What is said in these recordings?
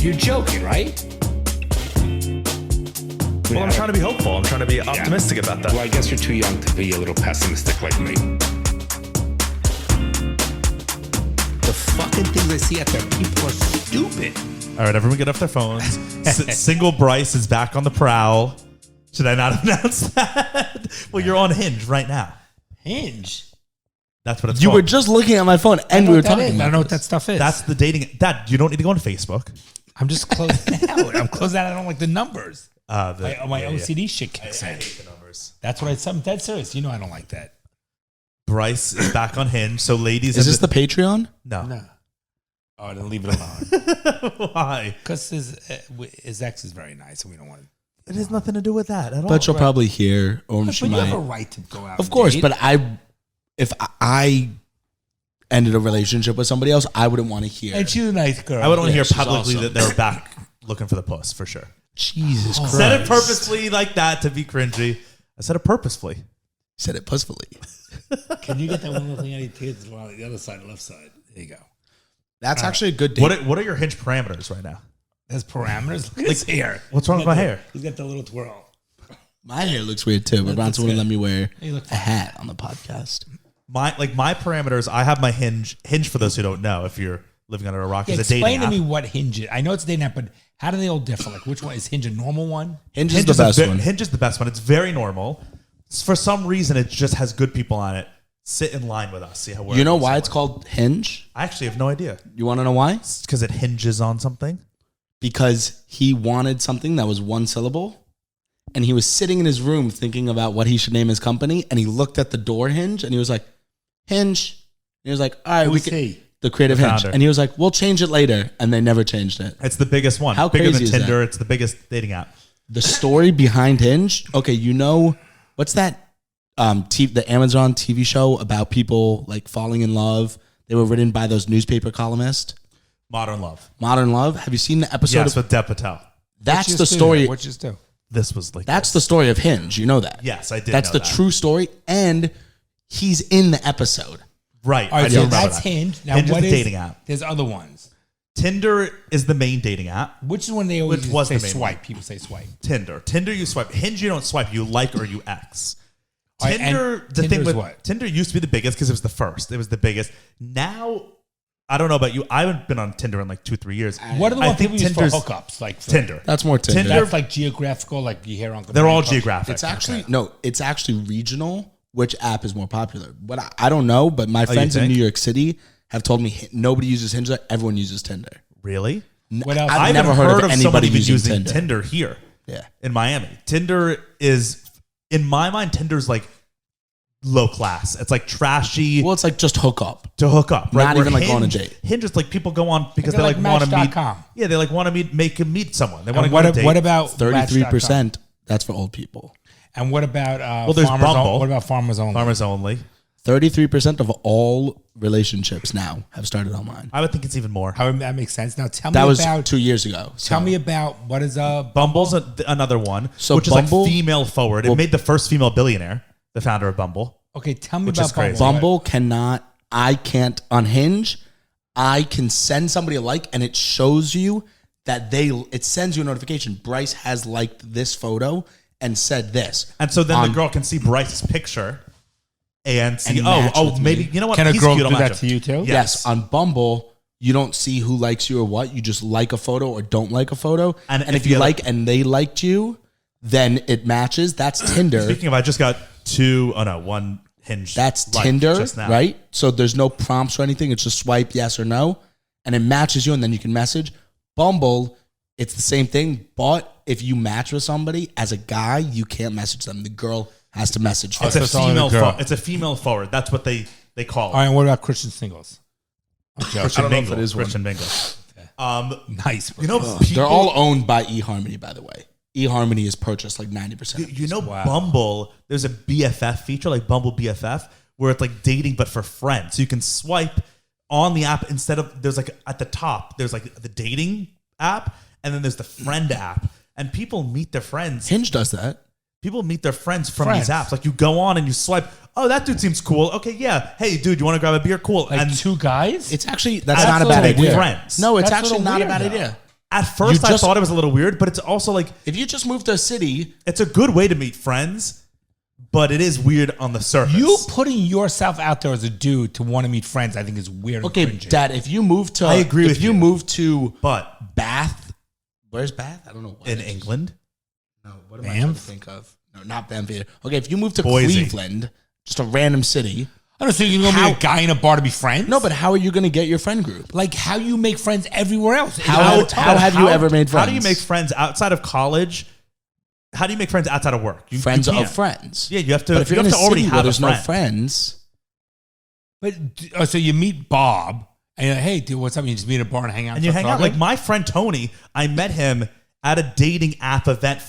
You're joking, right? Well, I'm trying to be hopeful. I'm trying to be optimistic about that. Well, I guess you're too young to be a little pessimistic like me. The fucking things I see out there, people are stupid. All right, everyone get off their phones. Single Bryce is back on the prowl. Should I not announce that? Well, you're on Hinge right now. Hinge? That's what it's You called. were just looking at my phone and we were talking about I don't know what this. that stuff is. That's the dating. Dad, you don't need to go on Facebook. I'm just closing out. I'm closing out. I don't like the numbers. My Yeah. OCD shit kicks in. I hate the numbers. That's what I'm dead serious. You know I don't like that. Bryce is back on Hinge. So ladies, Is this the Patreon? no? Oh, then leave it alone. Why? Because his ex is very nice, and we don't want to. It has nothing to do with that at all. But you'll probably hear, or she But you might. have a right to go out. Of course, and but if I ended a relationship with somebody else, I wouldn't want to hear. and she's a nice girl. I would only hear she's publicly awesome. that they're back looking for the puss for sure. Jesus Christ. Said it purposefully like that to be cringy. I said it purposefully. Said it pussfully. Can you get that one little thing out of your kids while the other side, the left side? There you go. That's actually a good date. What are your Hinge parameters right now? There's parameters. Look at his hair. What's wrong with my hair? He's got the little twirl. My hair looks weird too, but Bronson wouldn't let me wear You look a hat on the podcast. My parameters. I have my Hinge. Hinge, for those who don't know, if you're living under a rock, is a dating Explain to app. me what Hinge is. I know it's a dating app, but how do they all differ? Like, which one is Hinge a normal one? Hinge is the best one. Hinge is the best one. It's very normal. For some reason, it just has good people on it. Sit in line with us. See how we're. You know why it's called Hinge? I actually have no idea. You want to know why? It's because it hinges on something. Because he wanted something that was one syllable, and he was sitting in his room thinking about what he should name his company, and he looked at the door hinge, and he was like, Hinge. And he was like, all right, Who's he? the creative The Hinge. founder. And he was like, we'll change it later, and they never changed it. It's the biggest one. How Bigger crazy than is Tinder. that? It's the biggest dating app. The story behind Hinge, okay, you know, what's that the Amazon TV show about people like falling in love? They were written by those newspaper columnists. Modern Love. Modern Love. Have you seen the episode? Yes, with Dev Patel. That's the story. What you do? This was like. That's the story of Hinge. You know that. Yes, I did. That's know the that. true story, and he's in the episode. Right. All right, I do so remember that's that. Hinge. Now, Hinge what is the dating app. There's other ones. Tinder is the main dating app. Which is when they always Which was say the main swipe. one. People say swipe. Tinder. Tinder, you swipe. Hinge, you don't swipe. You like or you X. All right, Tinder. and The thing Tinder's with what? Tinder used to be the biggest because it was the first. It was the biggest. Now, I don't know about you. I haven't been on Tinder in like 2-3 years. What are the I ones think people use for Tinder's hookups? Like for, Tinder. That's more Tinder. Tinder- That's like geographical, like you hear on. They're all geographic. It's actually no. It's actually regional. Which app is more popular? But I don't know. But my friends in think? New York City have told me nobody uses Hinge. Everyone uses Tinder. Really? What else? I've I never haven't heard of someone anybody even using using Tinder. Tinder here. Yeah. In Miami. Tinder is, in my mind, Tinder's like low class. It's like trashy Well, it's like just hook up. to hook up. Right? Not Where even like go on a Hinge- date. Hinge is like people go on because Like they like want to meet. Match.com. Yeah, they like want to meet someone. They want to And go on a date. what about 33%. That's for old people. And what about there's farmers? Bumble. What about farmers only? Farmers only? 33% of all relationships now have started online. I would think it's even more. How that makes sense. Now tell me That was about 2 years ago. tell So- me about what is Bumble's another one, So which Bumble- is like female forward. It made the first female billionaire, the founder of Bumble. okay. Tell me Which about is crazy. Bumble cannot. I can't on Hinge. I can send somebody a like, and it shows you that it sends you a notification. Bryce has liked this photo and said this. And so then the girl can see Bryce's picture and see, And match with maybe, me. you know what? Can a He's girl cute, do I'll match that him. to you too? Yes, on Bumble, you don't see who likes you or what. You just like a photo or don't like a photo. And And if if you you like and they liked you, then it matches. That's Tinder. Speaking of, I just got one Hinge. That's like Tinder, just now. right? So there's no prompts or anything. It's just swipe yes or no, and it matches you, and then you can message. Bumble, it's the same thing, but if you match with somebody as a guy, you can't message them. The girl has to message It's first. a it's only the female. girl. It's a female forward. That's what they call it. All right. And what about Christian singles? Christian I don't know if Mingle. it is one. Christian Mingle. Nice. Bro. You know, They're all owned by eHarmony, by the way. eHarmony has purchased like 90%. You know, Wow. Bumble. There's a BFF feature, like Bumble BFF, where it's like dating but for friends. So you can swipe on the app instead of there's like at the top there's like the dating app, and then there's the friend app, and people meet their friends. Hinge does that. People meet their friends from Friends. these apps. Like you go on and you swipe. Oh, that dude seems cool. Okay, yeah. Hey, dude, you want to grab a beer? Cool. Like and two guys? It's actually, that's That's not a bad totally idea. friends. No, it's That's a actually little not a weird, bad though. idea. At first, You I just- thought it was a little weird, but it's also like If you just move to a city, it's a good way to meet friends, but it is weird on the surface. You putting yourself out there as a dude to want to meet friends, I think is weird. okay, and cringy. Dad, if you move to, I agree if with you you. move to but Bath, where's Bath? I don't know. in England, No, what am I trying to think of? No, not Banff. Okay, if you move to Boise. Cleveland, just a random city. I don't think you're going to meet a guy in a bar to be friends. No, but how are you going to get your friend group? like how you make friends everywhere else. How have you ever made friends? How do you make friends outside of college? How do you make friends outside of work? You friends can't. of friends? Yeah, you have to. But if you you're have in a to already city where have a there's no friend. friends, But so you meet Bob and you're like, hey, dude, what's up? You just meet at a bar and hang out. and you for hang out. talking? Like my friend Tony, I met him at a dating app event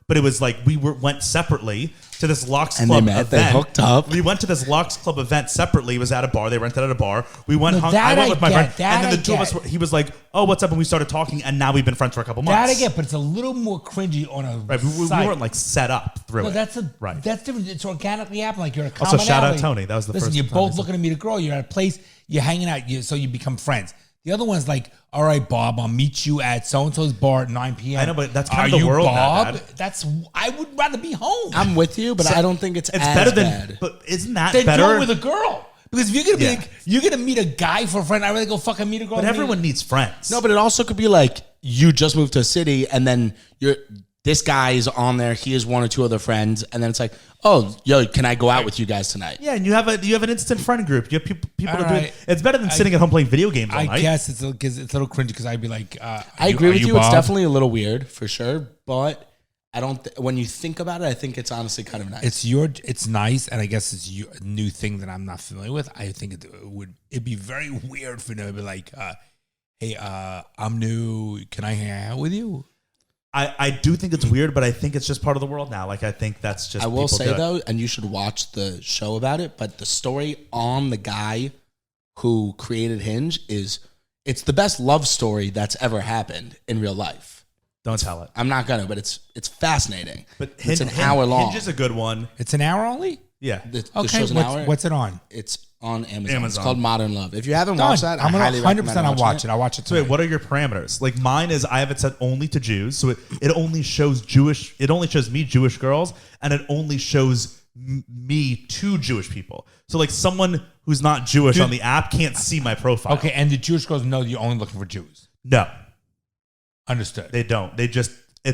but it was like went separately to this Locks And Club they met, event. they hooked up. We went to this Locks Club event separately. It was at a bar. They rented at a bar. We went. No, I that went I with my get, friend, that and then I the two of us. get. He was like, "Oh, what's up?" And we started talking, and now we've been friends for a couple months. that I get, but it's a little more cringy on a Right, we site. weren't like set up through No, it. that's right. That's different. It's organically happening. Like you're a Also, commonality. shout out Tony. That was the Listen, first you're time both I saw- looking to meet a girl. You're at a place. You're hanging out. So you become friends. The other one's like, all right, Bob, I'll meet you at so and so's bar at 9 p.m. I know, but that's Are kind of the you world now, Bob? Dad. That's I would rather be home. I'm with you, but I don't think it's It's as better than. bad. But isn't that then better? do it with a girl. Because if you're gonna Yeah. be, you're gonna meet a guy for a friend. I'd rather go fucking meet a girl. but than everyone meet- needs friends. No, but it also could be like you just moved to a city and then this guy is on there. He has one or two other friends, and then it's like, oh, yo, can I go out with you guys tonight? Yeah, and you have an instant friend group. You have people All to do right. it. It's better than sitting at home playing video games all I night. guess it's a little cringy because I'd be like, I agree are with you. It's Bob? definitely a little weird for sure, but I don't. When you think about it, I think it's honestly kind of nice. It's nice, and I guess it's a new thing that I'm not familiar with. I think it'd be very weird for them to be like, hey, I'm new. Can I hang out with you? I do think it's weird, but I think it's just part of the world now. Like I think that's just. I will people say do it. though, and you should watch the show about it. But the story on the guy who created Hinge it's the best love story that's ever happened in real life. Don't tell it. I'm not gonna, but it's fascinating. But it's an hour long. Hinge is a good one. It's an hour only. Yeah. The Okay, show's an hour. what's it on? It's on Amazon. It's Amazon. called Modern Love. If you haven't Done. watched that, I'm I gonna highly 100%. recommend I'll watch watching it. I'll watch it. So wait, tonight. what are your parameters? Like mine is I have it set only to Jews, so it only shows Jewish. It only shows me Jewish girls, and it only shows me to Jewish people. So like someone who's not Jewish on the app can't see my profile. Okay, and the Jewish girls know you're only looking for Jews. No, Understood. they don't. They just the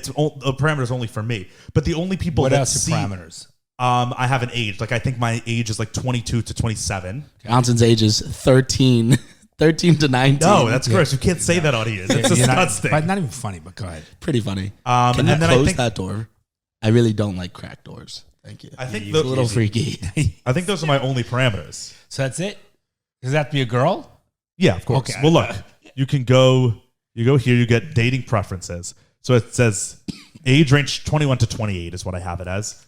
parameters only for me. But the only people What that else see are parameters? I have an age. Like I think my age is like 22 to 27. Johnson's age is 13 to 19. No, that's gross. You can't say that on here. That's You're not- disgusting. but not even funny. But go ahead. pretty funny. And Can you then I close think- that door? I really don't like cracked doors. Thank you. I think It's a little freaky. I think those are my only parameters. So that's it. Does that have to be a girl? Yeah, of course. Okay. Well, look, you go here, you get dating preferences. So it says age range 21 to 28 is what I have it as.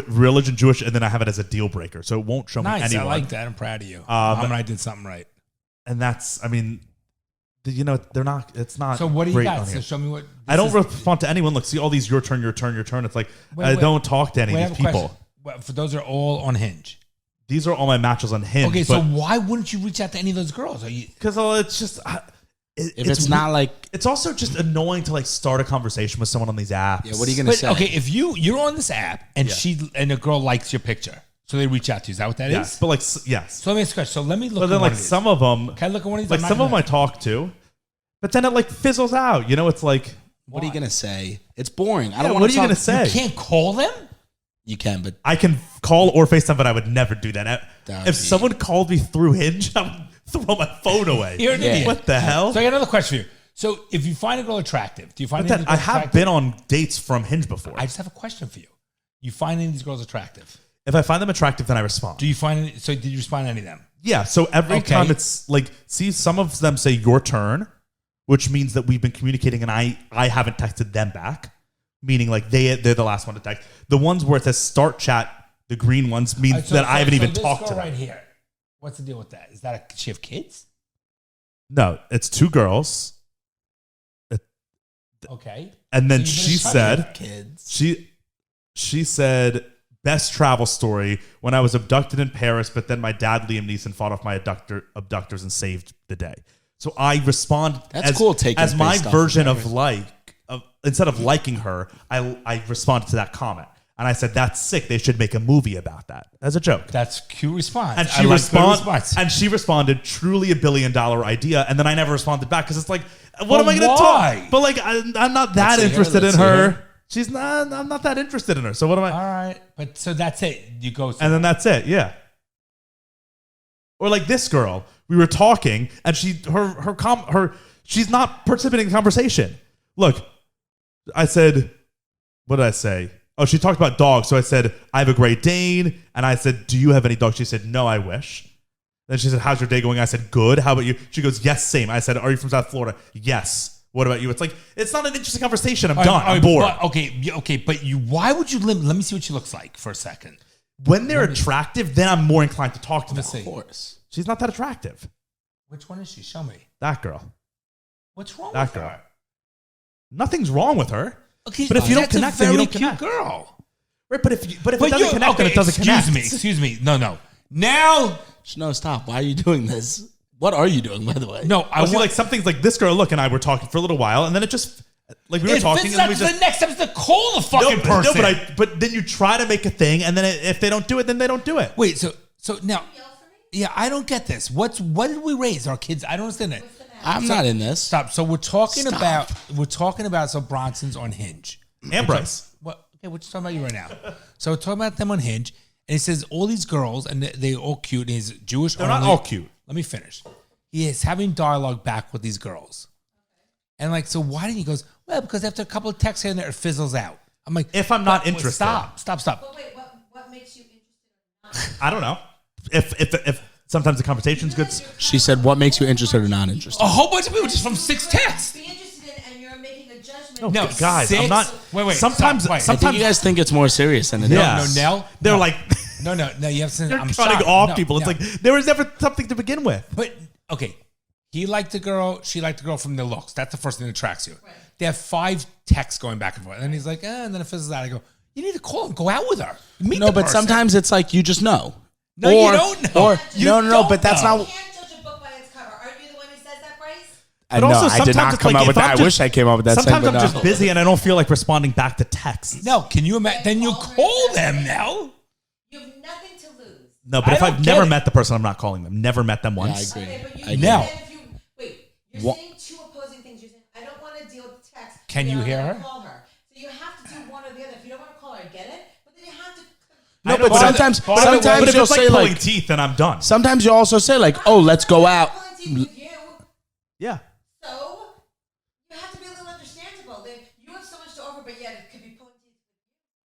Religion Jewish, and then I have it as a deal breaker. So it won't show me Nice. anyone. I like that. I'm proud of you. I did something right. And that's, I mean, they're not, it's not. So what do you great got? on So here. show me what. I don't respond to anyone. Look, see all these your turn, your turn, your turn. It's like, I Wait. don't talk to any Wait, I of have these a people. question. Well, for those are all on Hinge. These are all my matches on Hinge. Okay, so why wouldn't you reach out to any of those girls? Are you? Because it's just, If it's not like, it's also just annoying to like start a conversation with someone on these apps. yeah, what are you gonna But say? okay, if you're on this app and Yeah. a girl likes your picture, so they reach out to you. Is that what that is? Yes, but like yes. So let me ask a question. So let me look. But at then one like of these. some of them, Can I look at one of these? like I'm not some of them I gonna- talk to, but then it like fizzles out. You know, it's like, what are you gonna say? It's boring. I yeah, don't what want are to you gonna talk. say? You can't call them. You can, but I can call or FaceTime, but I would never do that. That would If be- someone called me through Hinge, I would throw my phone away. You're an idiot. What the hell? So I got another question for you. So if you find a girl attractive, do you find But any then of I these girls have attractive? been on dates from Hinge before. I just have a question for you. You find any of these girls attractive? If I find them attractive, then I respond. Do you find any? So did you respond to any of them? Yeah, so every Okay. time it's like, see, some of them say your turn, which means that we've been communicating and I haven't texted them back, meaning like they're the last one to text. The ones where it says start chat, the green ones mean All right, that I haven't even this talked girl to them. right here. What's the deal with that? Is that she have kids? No, it's two girls. Okay. And then So you've she been said, kids. she said, best travel story when I was abducted in Paris, but then my dad, Liam Neeson, fought off my abductors and saved the day. So I respond That's cool, taking as my based off version of of instead of liking her, I responded to that comment. And I said, that's sick. They should make a movie about that as a joke. That's cute response. And she she responded, truly $1 billion idea. And then I never responded back because it's like, what am I going to talk? But like, I'm not that interested in her. She's not. I'm not that interested in her. So what am I? All right, but so that's it. You go, and then that's it. Yeah. Or like this girl, we were talking, and she's not participating in the conversation. Look, I said, what did I say? Oh, she talked about dogs. So I said, I have a Great Dane. And I said, do you have any dogs? She said, no, I wish. Then she said, how's your day going? I said, good. How about you? She goes, yes, same. I said, are you from South Florida? Yes. What about you? It's like, it's not an interesting conversation. I'm done. I'm bored. Okay. But why would you limit? Let me see what she looks like for a second. When they're attractive, then I'm more inclined to talk to them. Of course. She's not that attractive. Which one is she? Show me. That girl. What's wrong with her? Girl. Nothing's wrong with her. Okay, but if you don't connect, then you don't connect. Girl. Right, but if it doesn't connect, then it doesn't connect. Excuse me. No. Now, no, stop. Why are you doing this? What are you doing, by the way? No, I see like some things like this girl. Look, and I were talking for a little while, and then it just like we were talking, and we just the next step is to call the fucking person. No, but then you try to make a thing, and then if they don't do it, then they don't do it. Wait, so now, yeah, I don't get this. What did we raise our kids? I don't understand it. I'm not in this. Stop. So we're talking about so Bronson's on Hinge and Bryce. What? Okay, we're just talking about you right now. So we're talking about them on Hinge, and it says all these girls, and they're all cute. And he's Jewish. They're not all cute. Let me finish. He is having dialogue back with these girls, and like, so why didn't he? Goes, well, because after a couple of texts here and there, it fizzles out. I'm like, if I'm not interested, stop. But wait, what makes you interested? I don't know. If sometimes the conversation's good. She said, what makes you interested or not interested? A whole bunch of people just from 6 texts. Be interested in, and you're making a judgment. No, guys, 6? I'm not. Wait. Sometimes I think you guys think it's more serious than it is. No. They're like, no. You have to. You're I'm cutting shocked. off people. It's like there was never something to begin with. But okay, he liked the girl. She liked the girl from their looks. That's the first thing that attracts you. Right. They have 5 texts going back and forth, and then he's like, and then it fizzles out. I go, you need to call and go out with her. Meet the but person. sometimes it's like you just know. No, you don't know. No, but that's not. You can't judge a book by its cover. Aren't you the one who says that, Bryce? I know. I did not come up with that. I wish I came up with that. Sometimes I'm just busy and I don't feel like responding back to texts. No, can you imagine? Then you call them now. You have nothing to lose. No, but if I've never met the person, I'm not calling them. Never met them once. Yeah, I agree. Okay, but I now, you're saying 2 opposing things. You're saying, I don't want to deal with the text. Can you hear her? Call her. So you have to do one or the other. If you don't want to call her, I get it. But then you have to. No, but sometimes if you'll it's say pulling like teeth, then I'm done. Sometimes you also say like, oh, let's go out. Yeah. So you have to be a little understandable. You have so much to offer, but yet it could be pulling teeth.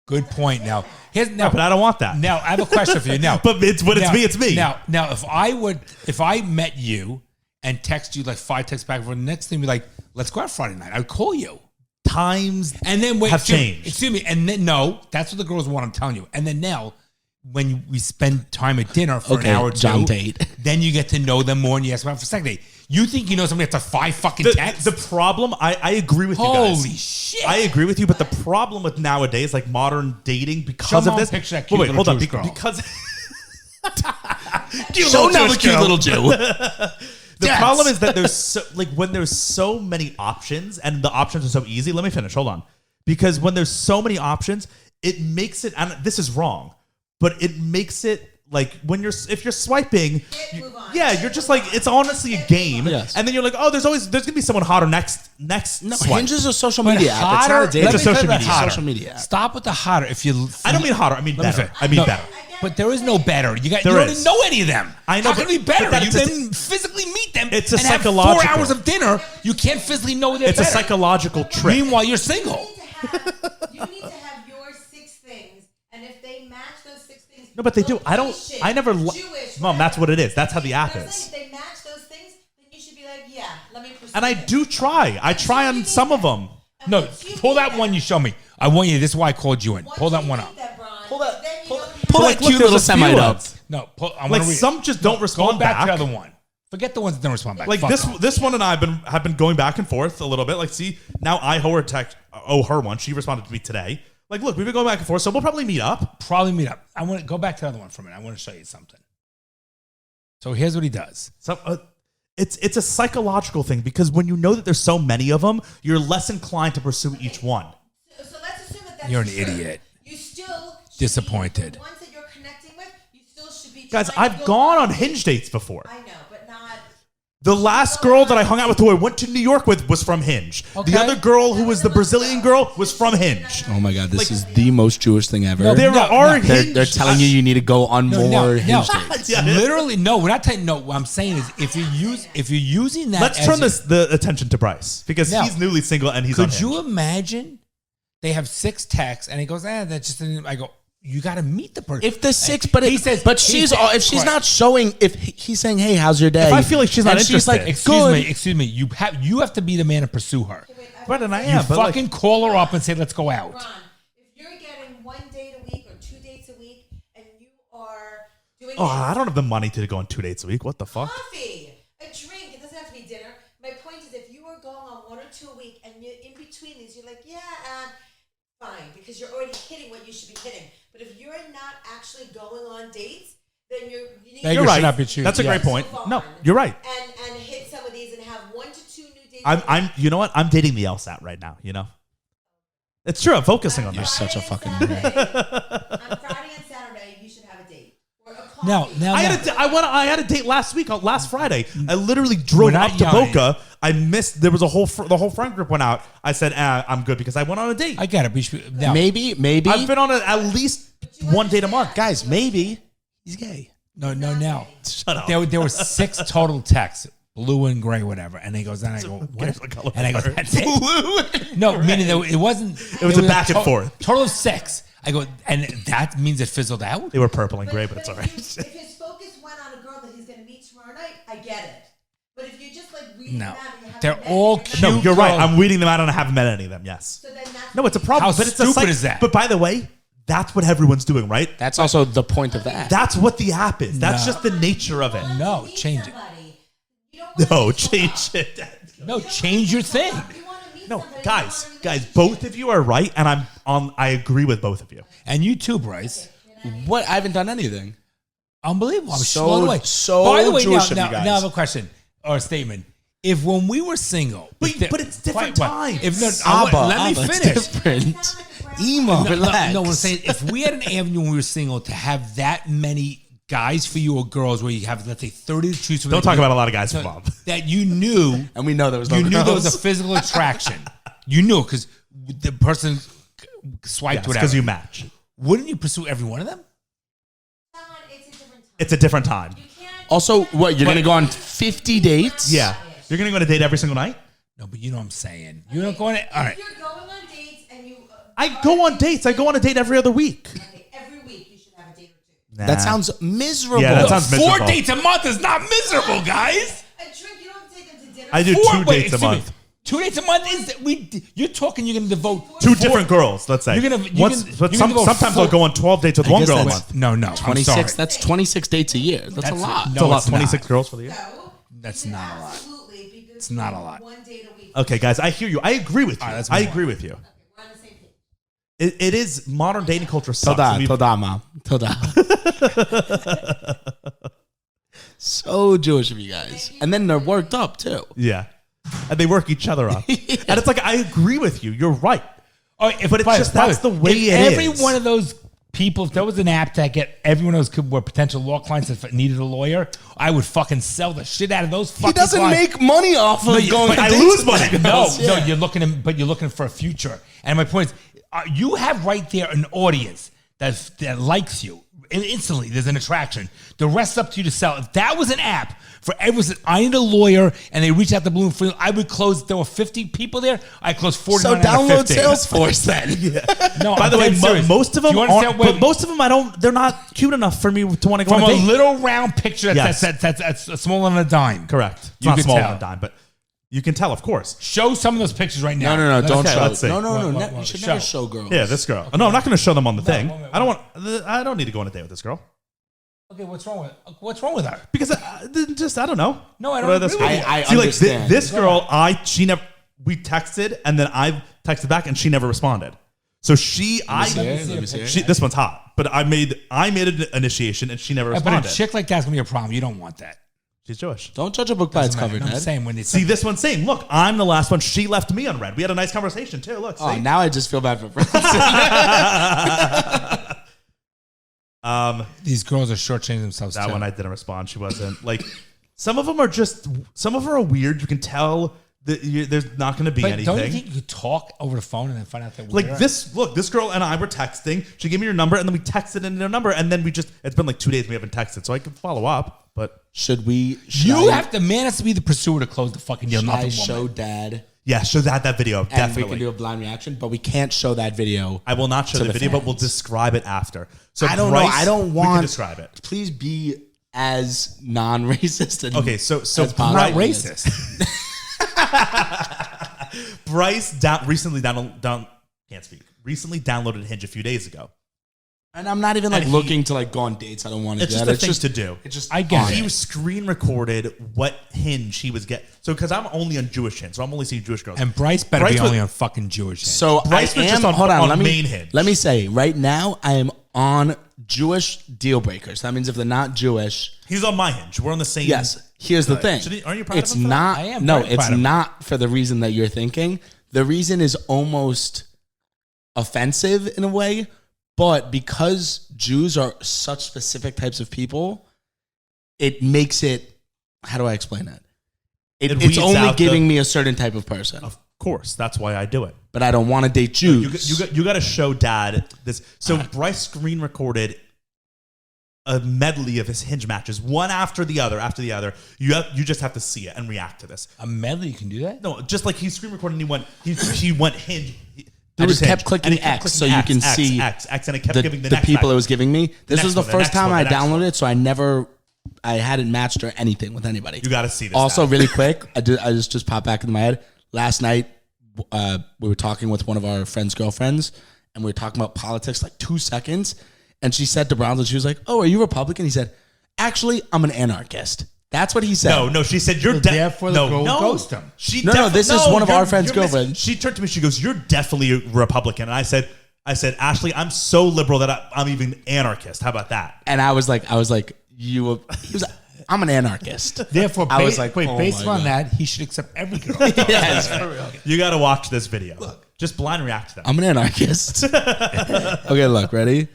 Good point. Now, but I don't want that. Now, I have a question for you. Now, but it's me. It's me. Now, if I met you and text you like 5 texts back and forth, the next thing be like, let's go out Friday night. I'd call you. Times and then have changed. Excuse me. And then that's what the girls want. I'm telling you. And then now, when we spend time at dinner for an hour or 2, John date. Then you get to know them more and you ask about for a second date. You think you know somebody after 5 fucking texts? The problem, I agree with you guys. Holy shit! I agree with you, but the problem with nowadays, like modern dating, because of this. Picture that cute wait, hold on, girl. because show now the cute little Jew. The problem is that there's so, like when there's so many options and the options are so easy. Let me finish. Hold on, because when there's so many options, it makes it. And this is wrong, but it makes it like if you're swiping, you're just like it's honestly a game. Yes. And then you're like, oh, there's gonna be someone hotter next. No, swipe. Hinge is a social media app. It's not a dating. It's a social media app. Stop with the hotter. I don't mean hotter. I mean better. I mean better. But there is no better. You don't even know any of them. I know. How can it be better? You didn't physically meet them. It's a and psychological. Have 4 hours of dinner. You can't physically know they're better. It's a psychological trick. Meanwhile, you're single. You need to have your 6 things, and if they match those 6 things, no, but they do. I never. Jewish, Mom, that's what it is. That's how the app is. If they match those things, then you should be like, yeah, let me pursue. And I do try. I try on some of them. No, pull that one you show me. I want you. This is why I called you in. Pull that one up. Pull that cute little semi up. No, I like some just don't respond back. Go back to the other one. Forget the ones that don't respond back. Like this one and I have been going back and forth a little bit. Like, see, now I owe her one. She responded to me today. Like, look, we've been going back and forth, so we'll probably meet up. I want to go back to the other one for a minute. I want to show you something. So here's what he does. So It's a psychological thing because when you know that there's so many of them, you're less inclined to pursue each one. So let's assume that that's You're an true. idiot. You still should Disappointed. Be, the ones that you're connecting with, you still should be. Guys, trying to I've go gone on Hinge dates before. I know, but not. The last girl that I hung out with, who I went to New York with, was from Hinge. Okay. The other girl, who was the Brazilian girl, was from Hinge. Oh my god, this is the most Jewish thing ever. No, There are they're, Hinge. they're telling you need to go on more Hinge dates. Yeah. Literally, no. We're not telling. No, what I'm saying is, if you're using that, Let's as turn the attention to Bryce because No. he's newly single and he's on Could Hinge. you imagine? They have 6 texts, and he goes, that's just. I go, you got to meet the person. If the 6, but He he says- says, but he she's says- if she's not showing, if he's saying, hey, how's your day? If I feel like she's not and she's like, interested. Excuse me. You have to be the man to pursue her. But and I You am. But fucking call her up and say, let's go out. Ron, if you're getting 1 date a week or 2 dates a week, and you are doing I don't have the money to go on 2 dates a week. What the fuck? coffee, a drink, it doesn't have to be dinner. My point is, if you are going on 1 or 2 a week, and you're in between these, you're like, fine, because you're already hitting what you should be hitting. But if you're not actually going on dates, then you need Beggars You're should right. not be choosy. That's a great Yes. point. move No, on you're right. and hit some of these and have 1 to 2 new dates. I'm. You know what? I'm dating the LSAT right now. You know. It's true. I'm focusing on You're that. such a fucking On Friday and Saturday, you should have a date or a coffee. Now, I had a date last week, last Friday. I literally drove We're not up to yelling. Boca. I missed. There was the whole friend group went out. I said, I'm good because I went on a date. I get it. We should, now, maybe, I've been on at least 1 date a month. guys, maybe he's gay. no. Shut up. There were 6 total texts, blue and gray, whatever. And he goes, and I go, cares what? what color And I go, they are? that's it. No, meaning that it wasn't. It was a back and forth. Total of 6. I go, and that means it fizzled out. They were purple and gray, but it's all right. If his focus went on a girl that he's going to meet tomorrow night, I get it. But if you're just like reading No. them out and you haven't They're met all them, cute. No, you're right. girl. I'm weeding them out and I haven't met any of them. Yes. So then that's No, it's a problem. How but it's stupid is that? But by the way, that's what everyone's doing, right? That's also the point of that. That's what the app is. That's No. just the nature of it. No, meet change it. somebody. You don't wanna No, meet someone. change it. No, change your thing. You wanna meet No, somebody, you guys, want a guys, relationship. both of you are right, and I agree with both of you. And you too, Bryce. What? I haven't done anything. Unbelievable. I'm So- blown away. so By the way, Jewish of now you guys. I have a question or a statement. If when we were single, But it's different times. If no, let me it's finish. different. Emo, No, relax. no, what I'm saying, if we had an avenue when we were single to have that many guys for you or girls where you have, let's say, 30 to choose from. Don't talk about a lot of guys for Bob. That you knew, And we know there was no you knew there was a girls. physical attraction. You knew because the person swiped whatever. Because you match. Wouldn't you pursue every one of them? John, it's a different time. It's a different time. You can't. Also, what? You're gonna go on 50 dates? Yeah. You're going to go on a date every single night? No, but you know what I'm saying. You don't go on it. All right. If you're going on dates and you. I go on dates. I go on a date every other week. Okay, every week you should have a date or 2. Nah. That sounds miserable. Yeah, that sounds 4 miserable. dates a month is not miserable, guys. A drink, you don't have to take them to dinner. I do 2 dates a excuse me. month. 2 dates a month is you're talking. You're going to devote 2 4 different girls, let's say. You're gonna- you're Once, gonna- but you're gonna go sometimes 4 I'll go on 12 dates with I one guess girl a that's- month. No, I'm 26. sorry. That's 26 dates a year. That's a lot. It's No, a lot. it's 26 not. girls for the year. So, That's you should not a lot. absolutely be good It's for not a lot. 1 date a week. Okay, guys, I hear you. I agree with you. All right, let's I move agree on. with you. Okay, we're on the same page. It is modern dating culture sucks. Toda, We've- toda, mom. Toda. So Jewish of you guys. And then they're worked up, too. Yeah. And they work each other up. And it's like, I agree with you. You're right. Oh, But it's just that's the way if it every is. one of those people, if there was an app that get every one of those were potential law clients that needed a lawyer, I would fucking sell the shit out of those fucking He doesn't clients. make money off of going but on I dates lose with money. the No, girls. no, Yeah. you're looking for a future. And my point is, you have right there an audience that likes you. And instantly, there's an attraction. The rest's up to you to sell. If that was an app for everyone said, I need a lawyer, and they reach out to Blue and Free, I would close. There were 50 people there. I closed 49 So out of download 50. Salesforce then. No, By the way, most of them you aren't, understand but most of them they're not cute enough for me to want to go from on a a date. little round picture Yes. that's smaller than a dime. Correct. It's You not can small tell. on a dime, but you can tell, of course. Show some of those pictures right now. No, don't Okay, show. let's see. No, What, you should show. never show girls. Yeah, this girl. No, I'm not going to show them on the thing. wait. I don't need to go on a date with this girl. Okay, what's wrong with her? Because I don't know. No, I What don't about this agree girl? with I See, like understand. this girl, we texted and then I texted back and she never responded. So see it. this one's hot, but I made an initiation and she never But responded. a chick like that's gonna be a problem. You don't want that. She's Jewish. Don't judge a book by its cover, I'm Dad. saying when they See this one saying, look, I'm the last one. She left me unread. We had a nice conversation too. Look, see? Oh, now I just feel bad for friends. these girls are shortchanging themselves. That too. one I didn't respond. She wasn't like. Some of them are weird. You can tell that there's not going to be But anything. don't you think you could talk over the phone and then find out that Like this, look, this girl and I were texting. She gave me her number, and then we texted in her number, and then it's been like 2 days we haven't texted, so I can follow up. But Should we? Man has to be the pursuer to close the fucking deal. Should Not I the show woman. Dad? yeah, show that video And definitely. we can do a blind reaction, but we can't show that video. I will not show to the the video, but we'll fans. describe it after. So I don't know. Bryce, I don't We can want. describe it. Please be as non-racist. And Okay, so as I'm possible. not racist. Bryce recently downloaded Hinge a few days ago. And I'm not even like And looking to like go on dates. I don't want to It's do just that. a thing to do. It's just I get on it. He was screen recorded what Hinge he was getting. So because I'm only on Jewish Hinge, so I'm only seeing Jewish girls. And Bryce better Bryce be was- only on fucking Jewish. Hands. So Bryce I was am. just on- hold on. on let main me Hinge. let me say right now I am on Jewish deal breakers. That means if they're not Jewish, He's on my Hinge. We're on the same. yes. Here's the thing. Aren't you proud it's of him for that? not. I am No, very it's proud of him. not for the reason that you're thinking. The reason is almost offensive in a way, but because Jews are such specific types of people, it makes it. How do I explain that? It It's weeds only out giving me a certain type of person, Of course, that's why I do it. but I don't want to date Jews. You got to show Dad this. So Bryce screen recorded a medley of his Hinge matches, one after the other. You just have to see it and react to this. a medley, you can do that. No, just like he screen recorded and he went Hinge. I just Hinge, kept clicking and he kept X so clicking you can X, see X, and it kept the, giving the the next people match. it was giving me. This next was the one, the first next time one, I the next downloaded one. it, so I hadn't matched or anything with anybody. You got to see this. Also, now. really quick, I just popped back into my head. Last night, we were talking with one of our friends' girlfriends, and we were talking about politics like 2 seconds. And she said to Bronson, she was like, "Oh, are you Republican?" He said, "Actually, I'm an anarchist." That's what he said. No, she said you're therefore the girl will ghost him. She No, this is one of our friends' you're missing- girlfriends. She turned to me. She goes, "You're definitely a Republican." And I said, Ashley, I'm so liberal that I'm even anarchist. How about that? And I was like, he was like, I'm an anarchist. Therefore, I was like, oh based my on God. that, he should accept every girl. Yes, for real. You got to watch this video. Just blind react to that. I'm an anarchist. Okay, look, ready?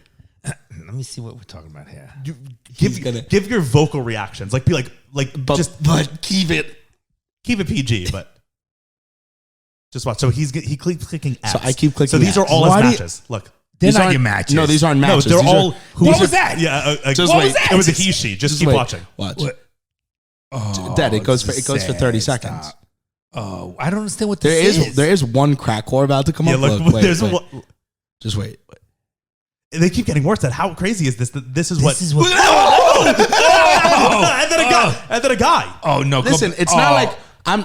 Let me see what we're talking about here. Give your vocal reactions. Like be like But keep it. keep it PG, but just watch. So he keeps clicking X. So I keep clicking So these X. are all Why his do you- matches. Look. They're These not aren't- your matches. No, these aren't No, matches. they're These are- all. What was that? Yeah, Just What wait. was that? it was a he she. Just keep wait. watching. Watch. What? Oh, Dad, it goes for this is 30 sad. seconds. Stop. Oh, I don't understand what There this is there is one crack whore about to come Yeah, up. look. Wait, There's wait. one. Just wait. They keep getting worse. At how crazy is this? This is what. This is what- And then a guy. Oh no! Listen, it's not like I'm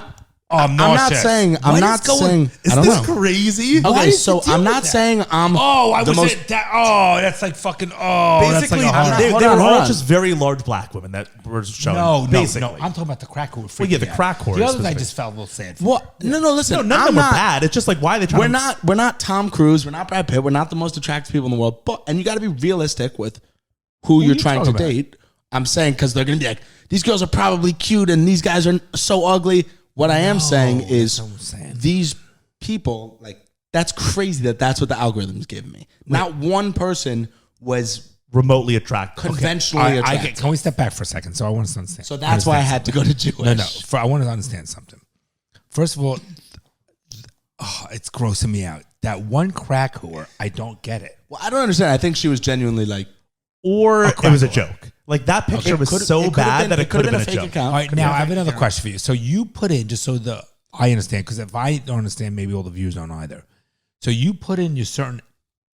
I'm not nauseous. saying. I'm What not is going- saying. Is I don't this know. crazy? Why Okay, is so the deal I'm with not that? saying I'm. Oh, I the was most. it that. Oh, that's like fucking. Oh, Basically, that's like a they hold were on, hold all on. just very large black women that were shown. no, basically. no. I'm talking about the crack whore. Well, yeah, the crack whore The is others, I specific. just felt a little sad. For. What? No, listen. No, none of I'm them were not, bad. It's just like why are they trying We're not Tom Cruise. We're not Brad Pitt. We're not the most attractive people in the world. But and you got to be realistic with who you're you trying to talking about? date. I'm saying because they're gonna be like, these girls are probably cute and these guys are so ugly. What I am saying is that's what I'm saying. these people, like, that's crazy that's what the algorithm's giving me. Not one person was remotely attractive. conventionally attractive. Can we step back for a second? So I want to understand. So that's why I had to go to Jewish. No. I want to understand something. First of all, it's grossing me out. That one crack whore, I don't get it. Well, I don't understand. I think she was genuinely like, Or it crack was a whore. joke. Like that picture was could've- so it could've bad been- that it could have been a fake joke. account. All right, Could've now been a I have fake another account. question for you. So you put in, just so I understand, because if I don't understand, maybe all the viewers don't either. So you put in your certain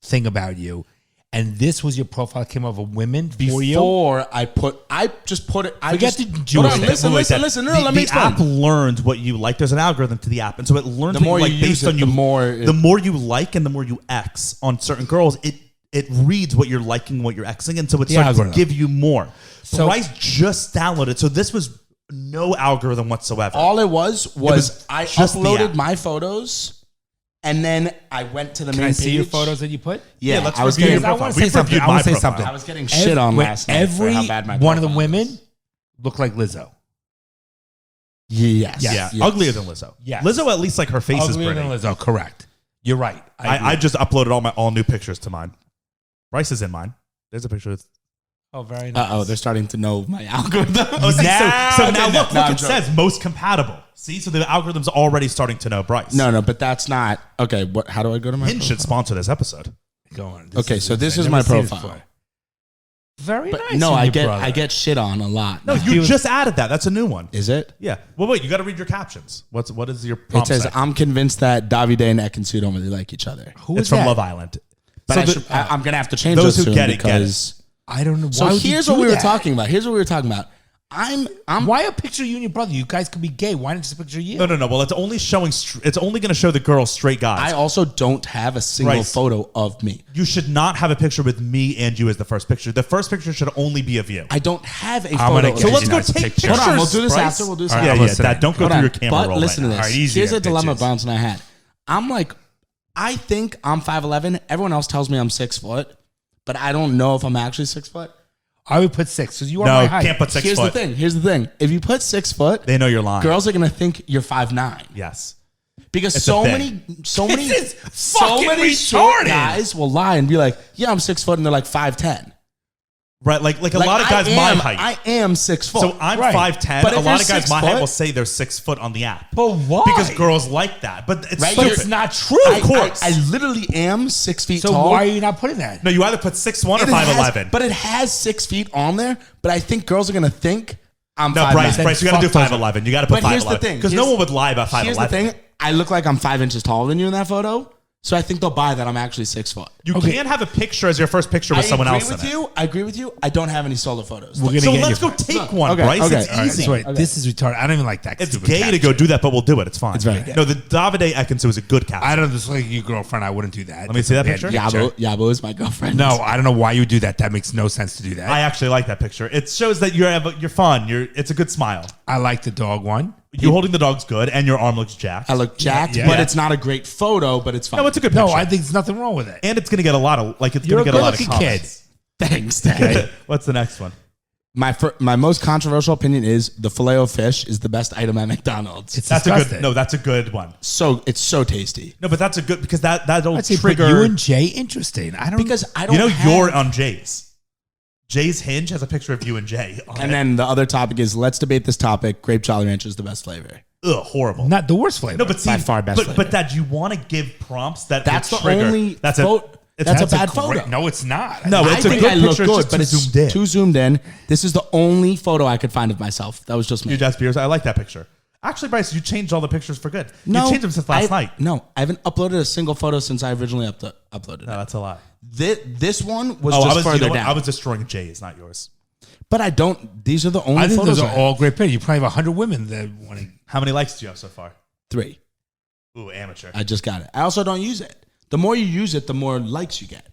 thing about you, and this was your profile came of a women for you. before I just put it. I Forget just, the Jewish hold on, thing. listen, Wait, listen, that- listen. No, let me the explain. app learns what you like. There's an algorithm to the app, and so it learns The what more you like you based use on it, you. the more you like and the more you X on certain girls, it reads what you're liking, what you're Xing, and so it The starts to algorithm. give you more. So- Bryce just downloaded, so this was no algorithm whatsoever. All it was was I just the uploaded app. my photos, and then I went to the Can main I see your page. photos that you put? Yeah, let's I was review getting. your I profile. want to say We've something. reviewed I want my to say profile. something. I was getting shit on last night Every for how bad my one of the profile women was. looked like Lizzo. Yes. Yes. Yeah, uglier than Lizzo. Yes. Lizzo, at least like her face is Uglier pretty. than Lizzo, correct. You're right. I just uploaded all new pictures to mine. Bryce is in mine. There's a picture. Oh, very nice. They're starting to know my algorithm. Oh, see, Now- so now okay, look, I'm it joking. says most compatible. See, so the algorithm's already starting to know Bryce. No, but that's not okay. How do I go to my Hinge should profile? sponsor this episode. Go on. Okay, so this I've is never my seen this profile. before. Very But nice. no, of I your get brother. I get shit on a lot. No, now. you just added that. That's a new one. Is it? Yeah. Well, wait. You got to read your captions. What is your It prompt? says say? I'm convinced that Davide and Ekansu don't really like each other. Who It's is from that? Love Island. But So I'm gonna have to change those those who soon get it, get it. because. I don't know. So Why would you here's do what we were that? talking about. Here's what we were talking about. I'm Why a picture of you and your brother? You guys could be gay. Why not just a picture of you? No. Well, it's only showing. It's only going to show the girls straight guys. I also don't have a single Bryce. photo of me. You should not have a picture with me and you as the first picture. The first picture should only be of you. I don't have a I'm photo. gonna of get So me. you let's go nice take picture. pictures. Hold on, we'll do this Bryce. after. We'll do this All after. right, Yeah, I'm yeah. listening. That, don't go Hold through on. your camera But roll. listen to right this. now. All right, easy Here's there, a dilemma bitches. Bounce and I had. I'm like, I think I'm 5'11". Everyone else tells me I'm 6 foot, but I don't know if I'm actually 6 foot. I would put 6 because you are No, my height. can't put 6 Here's foot. the thing. If you put 6 foot, They know you're lying. girls are gonna think you're 5'9". Yes. Because It's so a many, thing. is so fucking many short retarded. guys will lie and be like, "Yeah, I'm 6 foot," and they're like 5'10". Right. Like a lot of guys my height. I am 6 foot. So I'm Right. 5'10". But A if lot you're of guys 6 my height foot- will say they're 6 foot on the app. But why? Because girls like that. But it's Right, But stupid. it's not true. I, of course. I literally am 6 feet so tall. why are you not putting that? No, you either put 6'1" or It has- 5'11". But it has 6 feet on there. But I think girls are gonna think I'm No, 5'9". Bryce, you got to do Fuck those. 5'11". You got to put But 5'11". here's the thing. Because no Here's- one would lie about 5'11". Here's the thing. I look like I'm 5 inches taller than you in that photo. So I think they'll buy that I'm actually 6 foot. You Okay. can't have a picture as your first picture with someone else in it. I agree with you. I don't have any solo photos. We're gonna So get let's you. go take one, Okay, Bryce. okay. It's All right, easy. So wait, Okay. this is retarded. I don't even like that. It's stupid gay to caption. go do that, but we'll do it. It's fine. It's very gay. No, the Davide Ekansu is a good caption. I don't know. This is like your girlfriend. I wouldn't do that. Let me see that picture. Yabo is my girlfriend. No, I don't know why you would do that. That makes no sense to do that. I actually like that picture. It shows that you're fun. It's a good smile. I like the dog one. You holding the dog's good, and your arm looks jacked. I look jacked, Yeah. but Yeah. it's not a great photo, but it's fine. No, it's a good picture. No, I think there's nothing wrong with it. and it's gonna get a lot of You're a get a lot of good-looking kid. comments. Thanks, Dad. Okay. What's the next one? My most controversial opinion is the filet of fish is the best item at McDonald's. It's That's disgusting. that's a good one. It's so tasty. No, but that's a good because that'll I'd say, but trigger. you and Jay interesting. I don't Because I don't You know, have- you're on Jay's. Jay's Hinge has a picture of you and Jay. on And it. then the other topic is let's debate this topic. Grape Jolly Rancher is the best flavor. Horrible. not the worst flavor. No, but see, By far best flavor. but that you want to give prompts that That's will the trigger. only That's photo. It's That's a bad great- photo. No, it's not. No, I it's a think good I look picture, it's good, just but too it's zoomed in. too zoomed in. This is the only photo I could find of myself. That was just me. You just Beers. I like that picture. Actually, Bryce, you changed all the pictures for good. You changed them since last night. No, I haven't uploaded a single photo since I originally uploaded No, it. that's a lie. This one was Oh, just I was further you know what? down. I was destroying Jay's, not yours. But I don't. These are the only I think photos those are I have. all great pictures. You probably have 100 women that want to. How many likes do you have so far? 3. Ooh, amateur. I just got it. I also don't use it. The more you use it, the more likes you get.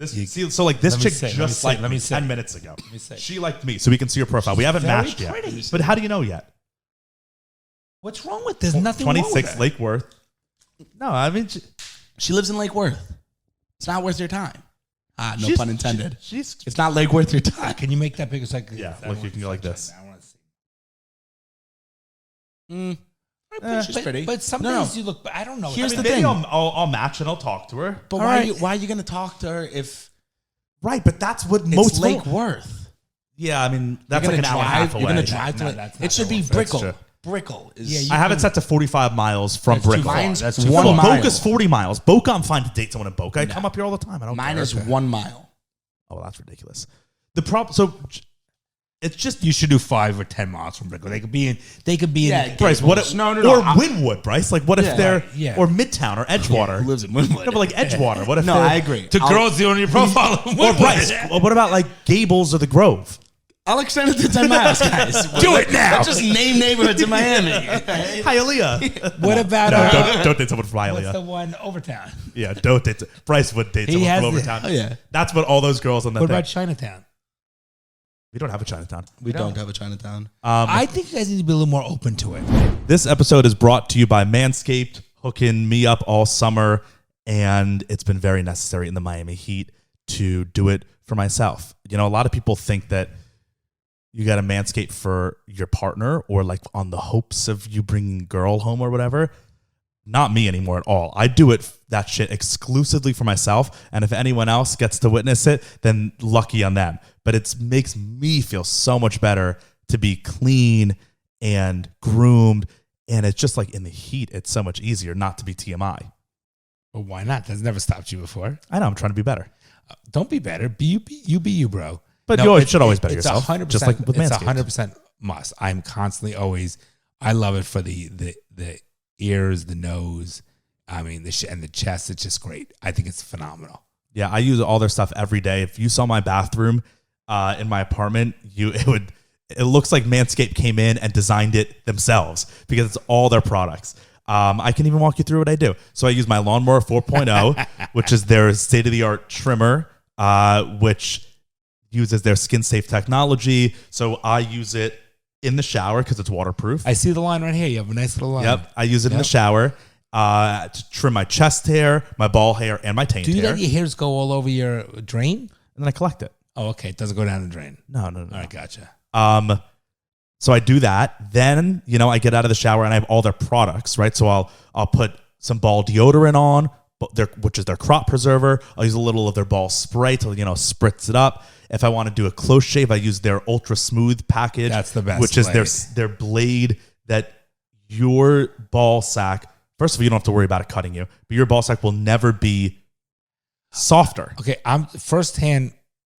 See, so like this Let me chick see, let me just see, liked let me me see. 10 minutes ago. me see. She liked me, so we can see her profile. We haven't very matched pretty. yet. But how do you know yet? What's wrong with this? Nothing wrong with 26 it. Lake Worth. No, I mean, She lives in Lake Worth. It's not worth your time. No she's- pun intended. She's It's not Lake worth your time. Can you make that bigger? So I can, Yeah, I look, want you can to go like see. this. I want to see. She's but, pretty. But some No, days you look. But I don't know. Here's I mean, the maybe thing. I'll match and I'll talk to her. But All why, right. why are you going to talk to her if Right, but that's what it's most Lake people- Worth? Yeah, I mean that's You're like an gonna hour and a half drive. away. You're going to drive No, to it. that's not It should be that That's Brickell. true. Brickell is. Yeah, you I have it set to 45 miles from That's too Brickell. far. Mine's That's too one far. mile. Boca's 40 miles. Boca, I'm fine to date someone in Boca. I come up here all the time. I don't Mine care. is 1 mile. Oh, well, that's ridiculous. The problem, so it's just You should do 5 or 10 miles from Brickell. They could be in. They could be Yeah, in. Bryce. What if, No. or I'm- Winwood, Bryce? Like, what if Yeah. they're Yeah. or Midtown or Edgewater? Who lives in Winwood? No, but like Edgewater. What if No, they're- I agree. The girls on your profile. Or Bryce. Well, what about like Gables or the Grove? I'll extend it to 10 miles, guys. Do it now. Let's just name neighborhoods in Miami. Hialeah. What about Don't date someone from what's the Hialeah. one Overtown? Yeah, don't date. Bryce would date He someone has from the- Overtown. Oh, yeah. That's what all those girls on that What thing. about Chinatown? We don't have a Chinatown. We don't have a Chinatown. I think you guys need to be a little more open to it. This episode is brought to you by Manscaped, hooking me up all summer, and it's been very necessary in the Miami Heat to do it for myself. You know, a lot of people think that, you got to Manscaped for your partner or like on the hopes of you bringing a girl home or whatever. Not me anymore at all. I do that shit exclusively for myself. And if anyone else gets to witness it, then lucky on them. But it makes me feel so much better to be clean and groomed. And it's just like in the heat, it's so much easier not to be TMI. Well, why not? That's never stopped you before. I know, I'm trying to be better. Don't be better. Be you, bro. But you should always better yourself. 100%, just like with Manscaped. It's 100% must. I'm constantly always, I love it for the ears, the nose, I mean, and the chest. It's just great. I think it's phenomenal. Yeah, I use all their stuff every day. If you saw my bathroom in my apartment, it looks like Manscaped came in and designed it themselves because it's all their products. I can even walk you through what I do. So I use my Lawnmower 4.0, which is their state-of-the-art trimmer, which uses their skin-safe technology. So I use it in the shower because it's waterproof. I see the line right here. You have a nice little line. Yep, I use it in the shower to trim my chest hair, my ball hair, and my taint hair. Do you let your hairs go all over your drain? And then I collect it. Oh, okay. It doesn't go down the drain. No. All right, gotcha. So I do that. Then, I get out of the shower and I have all their products, right? So I'll put some ball deodorant on, which is their crop preserver. I'll use a little of their ball spray to, spritz it up. If I want to do a close shave, I use their ultra smooth package. That's the best. Which is their blade that your ball sack, first of all, you don't have to worry about it cutting you, but your ball sack will never be softer. Okay, I'm firsthand.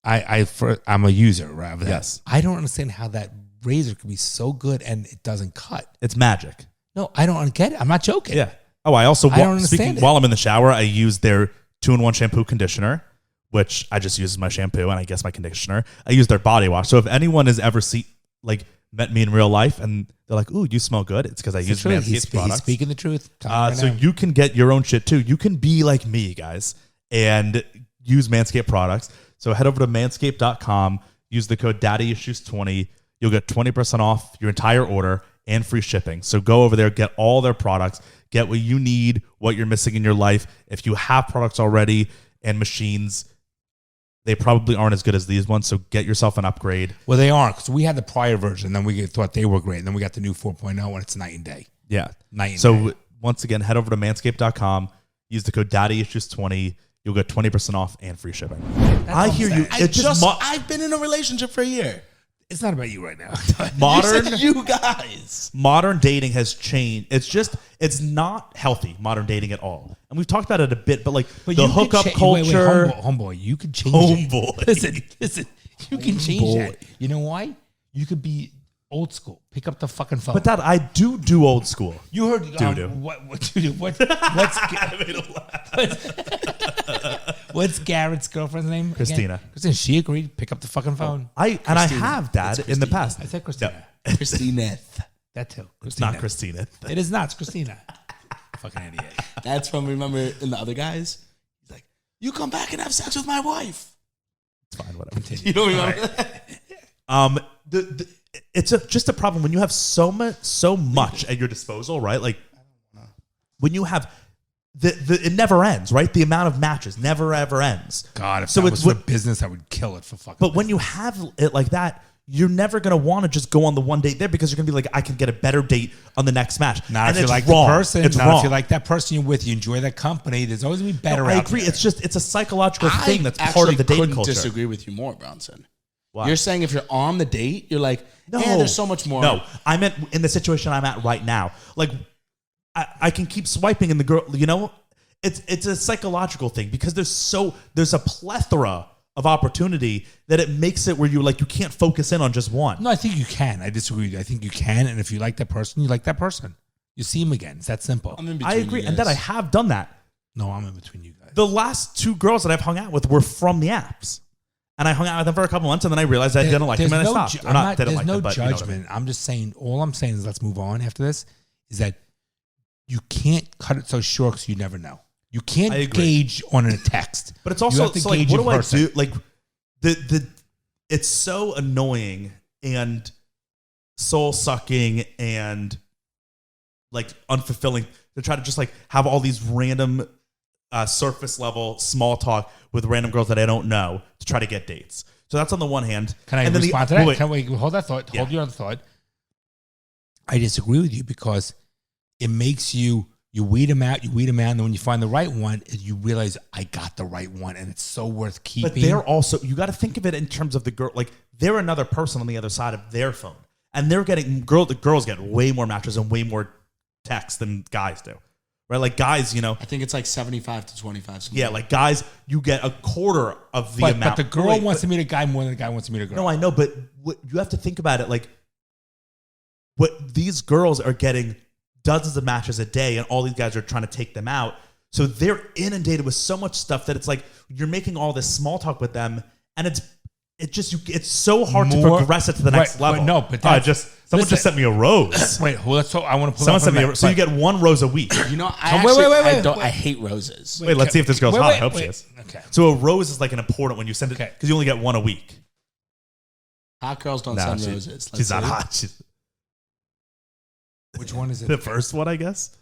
I'm a user, right? Yes. I don't understand how that razor can be so good and it doesn't cut. It's magic. No, I don't get it. I'm not joking. Yeah. Oh, I also, don't understand it. while I'm in the shower, I use their 2-in-1 shampoo conditioner, which I just use as my shampoo and I guess my conditioner. I use their body wash. So if anyone has ever met me in real life and they're like, "Ooh, you smell good," it's because I use Manscaped products. He's speaking the truth. So you can get your own shit too. You can be like me, guys, and use Manscaped products. So head over to manscaped.com, use the code DaddyIssues20. You'll get 20% off your entire order and free shipping. So go over there, get all their products, get what you need, what you're missing in your life. If you have products already and machines, they probably aren't as good as these ones. So get yourself an upgrade. Well, they aren't, because we had the prior version, then we thought they were great, and then we got the new 4.0, and it's night and day. Yeah. Night and day. So once again, head over to manscaped.com, use the code DaddyIssues20. You'll get 20% off and free shipping. I hear you. I've been in a relationship for a year. It's not about you right now. You guys. Modern dating has changed. It's not healthy, modern dating at all. And we've talked about it a bit, but the hookup culture. Homeboy, you could change Homeboy. it. Listen, you can change that. You know why? You could be old school. Pick up the fucking phone. But Dad, I do old school. You heard what's Garrett's girlfriend's name? Christina. Again? Christina. She agreed. Pick up the fucking phone. I have, Dad, in the past. I said Christina. No. Christina. That too. It's not Christina. It is not. It's Christina. Fucking idiot. That's from, remember, in the other guys? He's like, "You come back and have sex with my wife." It's fine, whatever. Continue. You don't remember that? It's just a problem when you have so much at your disposal, right? Like when you have it never ends, right? The amount of matches never ever ends. God, if that was for business, I would kill it for fucking. But when you have it like that, you're never gonna want to just go on the one date there because you're gonna be like, I can get a better date on the next match. Not and if you like wrong. the person. It's not wrong. if you like that person you're with. You enjoy that company. There's always gonna be better. I out agree. there. It's a psychological thing that's part actually of the dating couldn't culture. disagree with you more, Bronson. Why? You're saying if you're on the date, you're like, No, there's so much more. No, I meant in the situation I'm at right now. Like, I can keep swiping, and the girl, it's a psychological thing because there's a plethora of opportunity that it makes it where you can't focus in on just one. No, I think you can. I disagree with you. I think you can, and if you like that person, you like that person. You see him again. It's that simple. I'm in between I agree, you and guys. that I have done that. No, I'm in between you guys. The last 2 girls that I've hung out with were from the apps. And I hung out with them for a couple months, and then I realized I didn't like them, and I stopped. There's no judgment. I'm just saying, all I'm saying is let's move on after this, is that you can't cut it so short because you never know. You can't gauge on a text. But it's also, what do I do? Like, it's so annoying and soul-sucking and, unfulfilling to try to just, have all these random surface level small talk with random girls that I don't know to try to get dates. So that's on the one hand. Can I and then respond to that? wait. Can we hold that thought? Yeah. Hold your other thought. I disagree with you because it makes you weed them out, and then when you find the right one, you realize I got the right one, and it's so worth keeping. But they're also, you got to think of it in terms of the girl, like they're another person on the other side of their phone, and they're getting the girls get way more matches and way more texts than guys do, right? Like guys, you know, I think it's like 75 to 25. Something. yeah, like guys, you get a quarter of the amount. But the girl wants to meet a guy more than the guy wants to meet a girl. No, I know, but what you have to think about it, like what these girls are getting dozens of matches a day, and all these guys are trying to take them out. So they're inundated with so much stuff that it's like you're making all this small talk with them, and it's so hard to progress it to the next level. No, but someone just sent me a rose. Wait, well, let's talk. I want to pull Someone up sent me a, so you get one rose a week. You know, I hate roses. Wait, let's see if this girl's hot. I hope she wait. is. Okay. So a rose is like an important when you send it because you only get one a week. Hot girls don't send roses. She's not hot. Which one is it? The first one, I guess.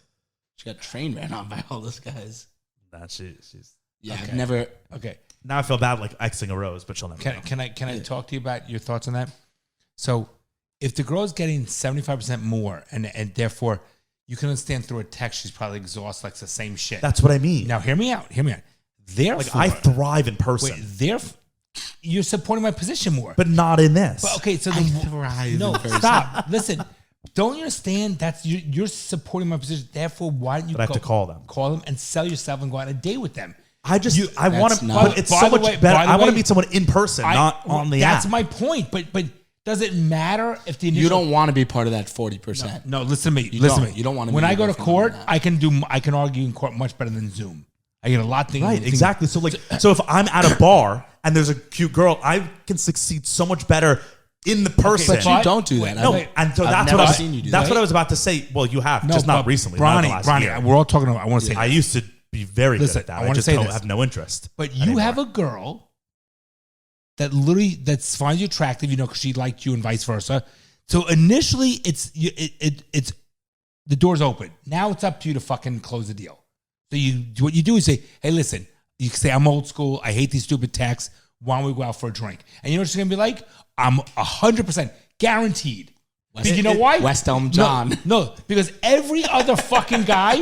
She got train ran on by all those guys. Nah, she's. Yeah, Okay. I've never. Okay. Now I feel bad like Xing a rose, but she'll never. know. Can I talk to you about your thoughts on that? So, if the girl's getting 75% more, and therefore you can understand through a text she's probably exhausted, like it's the same shit. That's what I mean. Now, hear me out. Therefore, Like I thrive in person, you're supporting my position more. but not in this. But okay, so thrive no, in person. stop. Listen, don't you understand? That's you're supporting my position. Therefore, why don't you But I have to call them, and sell yourself and go on a date with them? I want That's to. not- But it's By so the much way- better. by the I want to way, meet someone in person, not on the app. That's my point. But does it matter if the initial? You don't want to be part of that 40%. No, listen to me. You Listen don't. to me. You don't want to When meet I your go to girlfriend court, on that. I can argue in court much better than Zoom. I get a lot of things. Right, exactly. So if I'm at a bar and there's a cute girl, I can succeed so much better in the person. But you don't do that. No, and so that's what seen you do that's that. what I was about to say. Well, you have, just not recently. Bronny, not in the last year. we're all talking about. I want to say. I used to be very Listen, good at that. I I wanna just say don't this. have no interest. But you anymore. have a girl that literally finds you attractive, because she liked you and vice versa. So initially, it's the door's open. Now it's up to you to fucking close the deal. So what you do is say, hey, listen. You can say I'm old school. I hate these stupid texts. Why don't we go out for a drink? And you know what she's gonna be like? I'm 100% guaranteed. You know why? West Elm John. No, because every other fucking guy,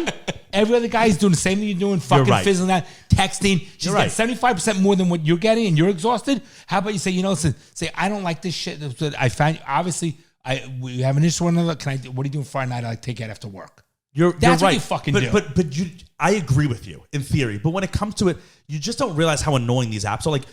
is doing the same thing you're doing, fucking right. fizzling out, texting. She's You're right. getting 75% more than what you're getting, and you're exhausted. How about you say, listen, I don't like this shit. I found, obviously, we have an issue with one another. What are you doing Friday night? I like take it after work. right. That's what you fucking do. But I agree with you in theory. But when it comes to it, you just don't realize how annoying these apps are. Like,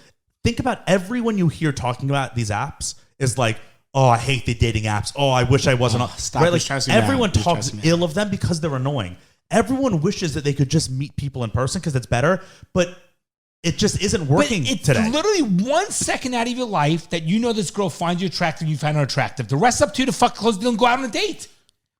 think about everyone you hear talking about these apps is like, oh, I hate the dating apps. Oh, I wish I wasn't on. Stop. Right? You're Like, stressing me out. everyone You're talks stressing me ill of them because they're annoying. Everyone wishes that they could just meet people in person because it's better. But it just isn't working But it's today. literally 1 second out of your life that this girl finds you attractive, you find her attractive. The rest up to you to fuck close the deal and go out on a date.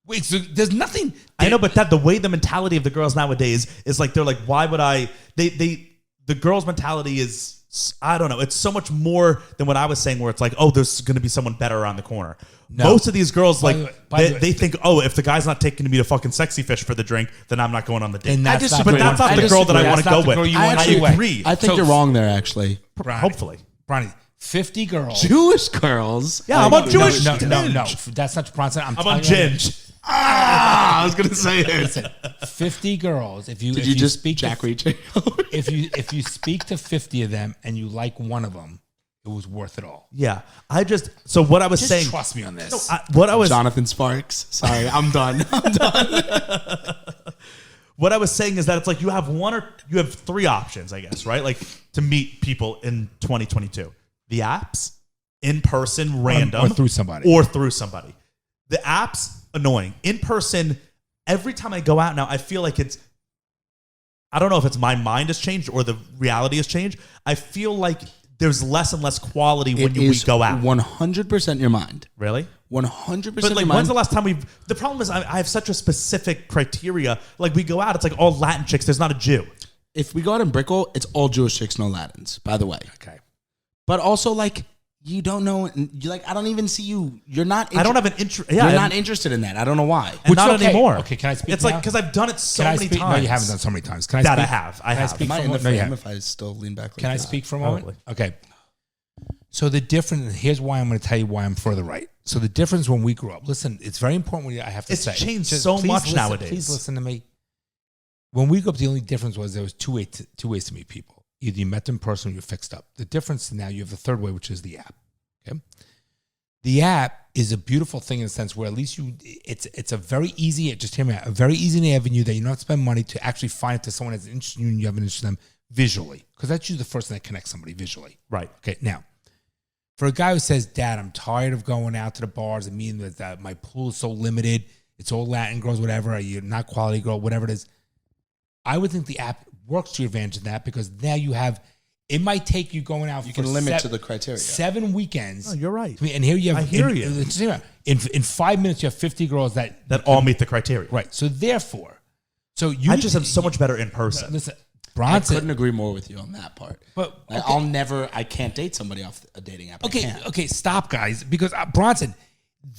Wait, so there's nothing. I know, but the way the mentality of the girls nowadays is like, they're like, why would I? The girls' mentality is, I don't know. It's so much more than what I was saying, where it's like, oh, there's going to be someone better around the corner. No. Most of these girls, By like, the way- by the way- they think, oh, if the guy's not taking me to fucking Sexy Fish for the drink, then I'm not going on the date. And that's not but the that's one- not the I girl that I disagree. want to That's not go the with. girl you I want actually anyway. agree. I think you're wrong there, actually. Hopefully. Bronny, 50 girls. Jewish girls. Yeah, I'm on Jewish. No, Ginge. that's not Bronson. I'm on Ginge. I was gonna say it. Listen, 50 girls. If you Did if you you just speak Jack to, Reacher? if you speak to 50 of them and you like one of them, it was worth it all. Yeah, so what I was Just saying. trust me on this. What I was Jonathan Sparks. Sorry, I'm done. What I was saying is that it's like you have three options, I guess, right? Like to meet people in 2022. The apps, in person, random, or through somebody. The apps, annoying. In person, every time I go out now, I feel like I don't know if it's my mind has changed or the reality has changed. I feel like there's less and less quality when we go out. 100% your mind. Really? 100% But your like, mind. when's the last time the problem is I have such a specific criteria. Like we go out, it's like all Latin chicks. There's not a Jew. If we go out in Brickell, it's all Jewish chicks, no Latins, by the way. Okay. But also, like, you don't know. You like, I don't even see you. You're not. I don't have an interest. Yeah, You're not interested in that. I don't know why. and not okay. anymore. Okay, can I speak It's now? like because I've done it so Can I many speak? times. No, you haven't done so many times. Can I That speak? I have. I Can I have. speak Am I for in the no, you frame haven't. if I still lean back? Like Can I that? speak for a moment? Probably. Okay. So the difference, here's why I'm going to tell you why I'm further right. So the difference when we grew up, listen, it's very important I have to It's say. changed Just so please much listen, nowadays. Please listen to me. When we grew up, the only difference was there was two ways to meet people. Either you met them in person or you're fixed up. The difference now, you have the third way, which is the app. Okay. The app is a beautiful thing in the sense where at least it's a very easy, just hear me out, a very easy avenue that you don't have to spend money to actually find it to someone that's interested in you and you have an interest in them visually. Because that's usually the first thing that connects somebody visually. Right. Okay. Now, for a guy who says, Dad, I'm tired of going out to the bars and meeting that my pool is so limited. It's all Latin girls, whatever. You're not quality girl, whatever it is. I would think the app works to your advantage in that because now you have, it might take you going out. You can limit to the criteria. 7 weekends. Oh, you're right. And here you have. I hear you. In 5 minutes, you have 50 girls that all meet the criteria. Right. So therefore, I just am so much better in person. Listen, I Bronson. couldn't agree more with you on that part. But Like, I can't date somebody off a dating app. I can't. Okay, stop, guys. Because Bronson,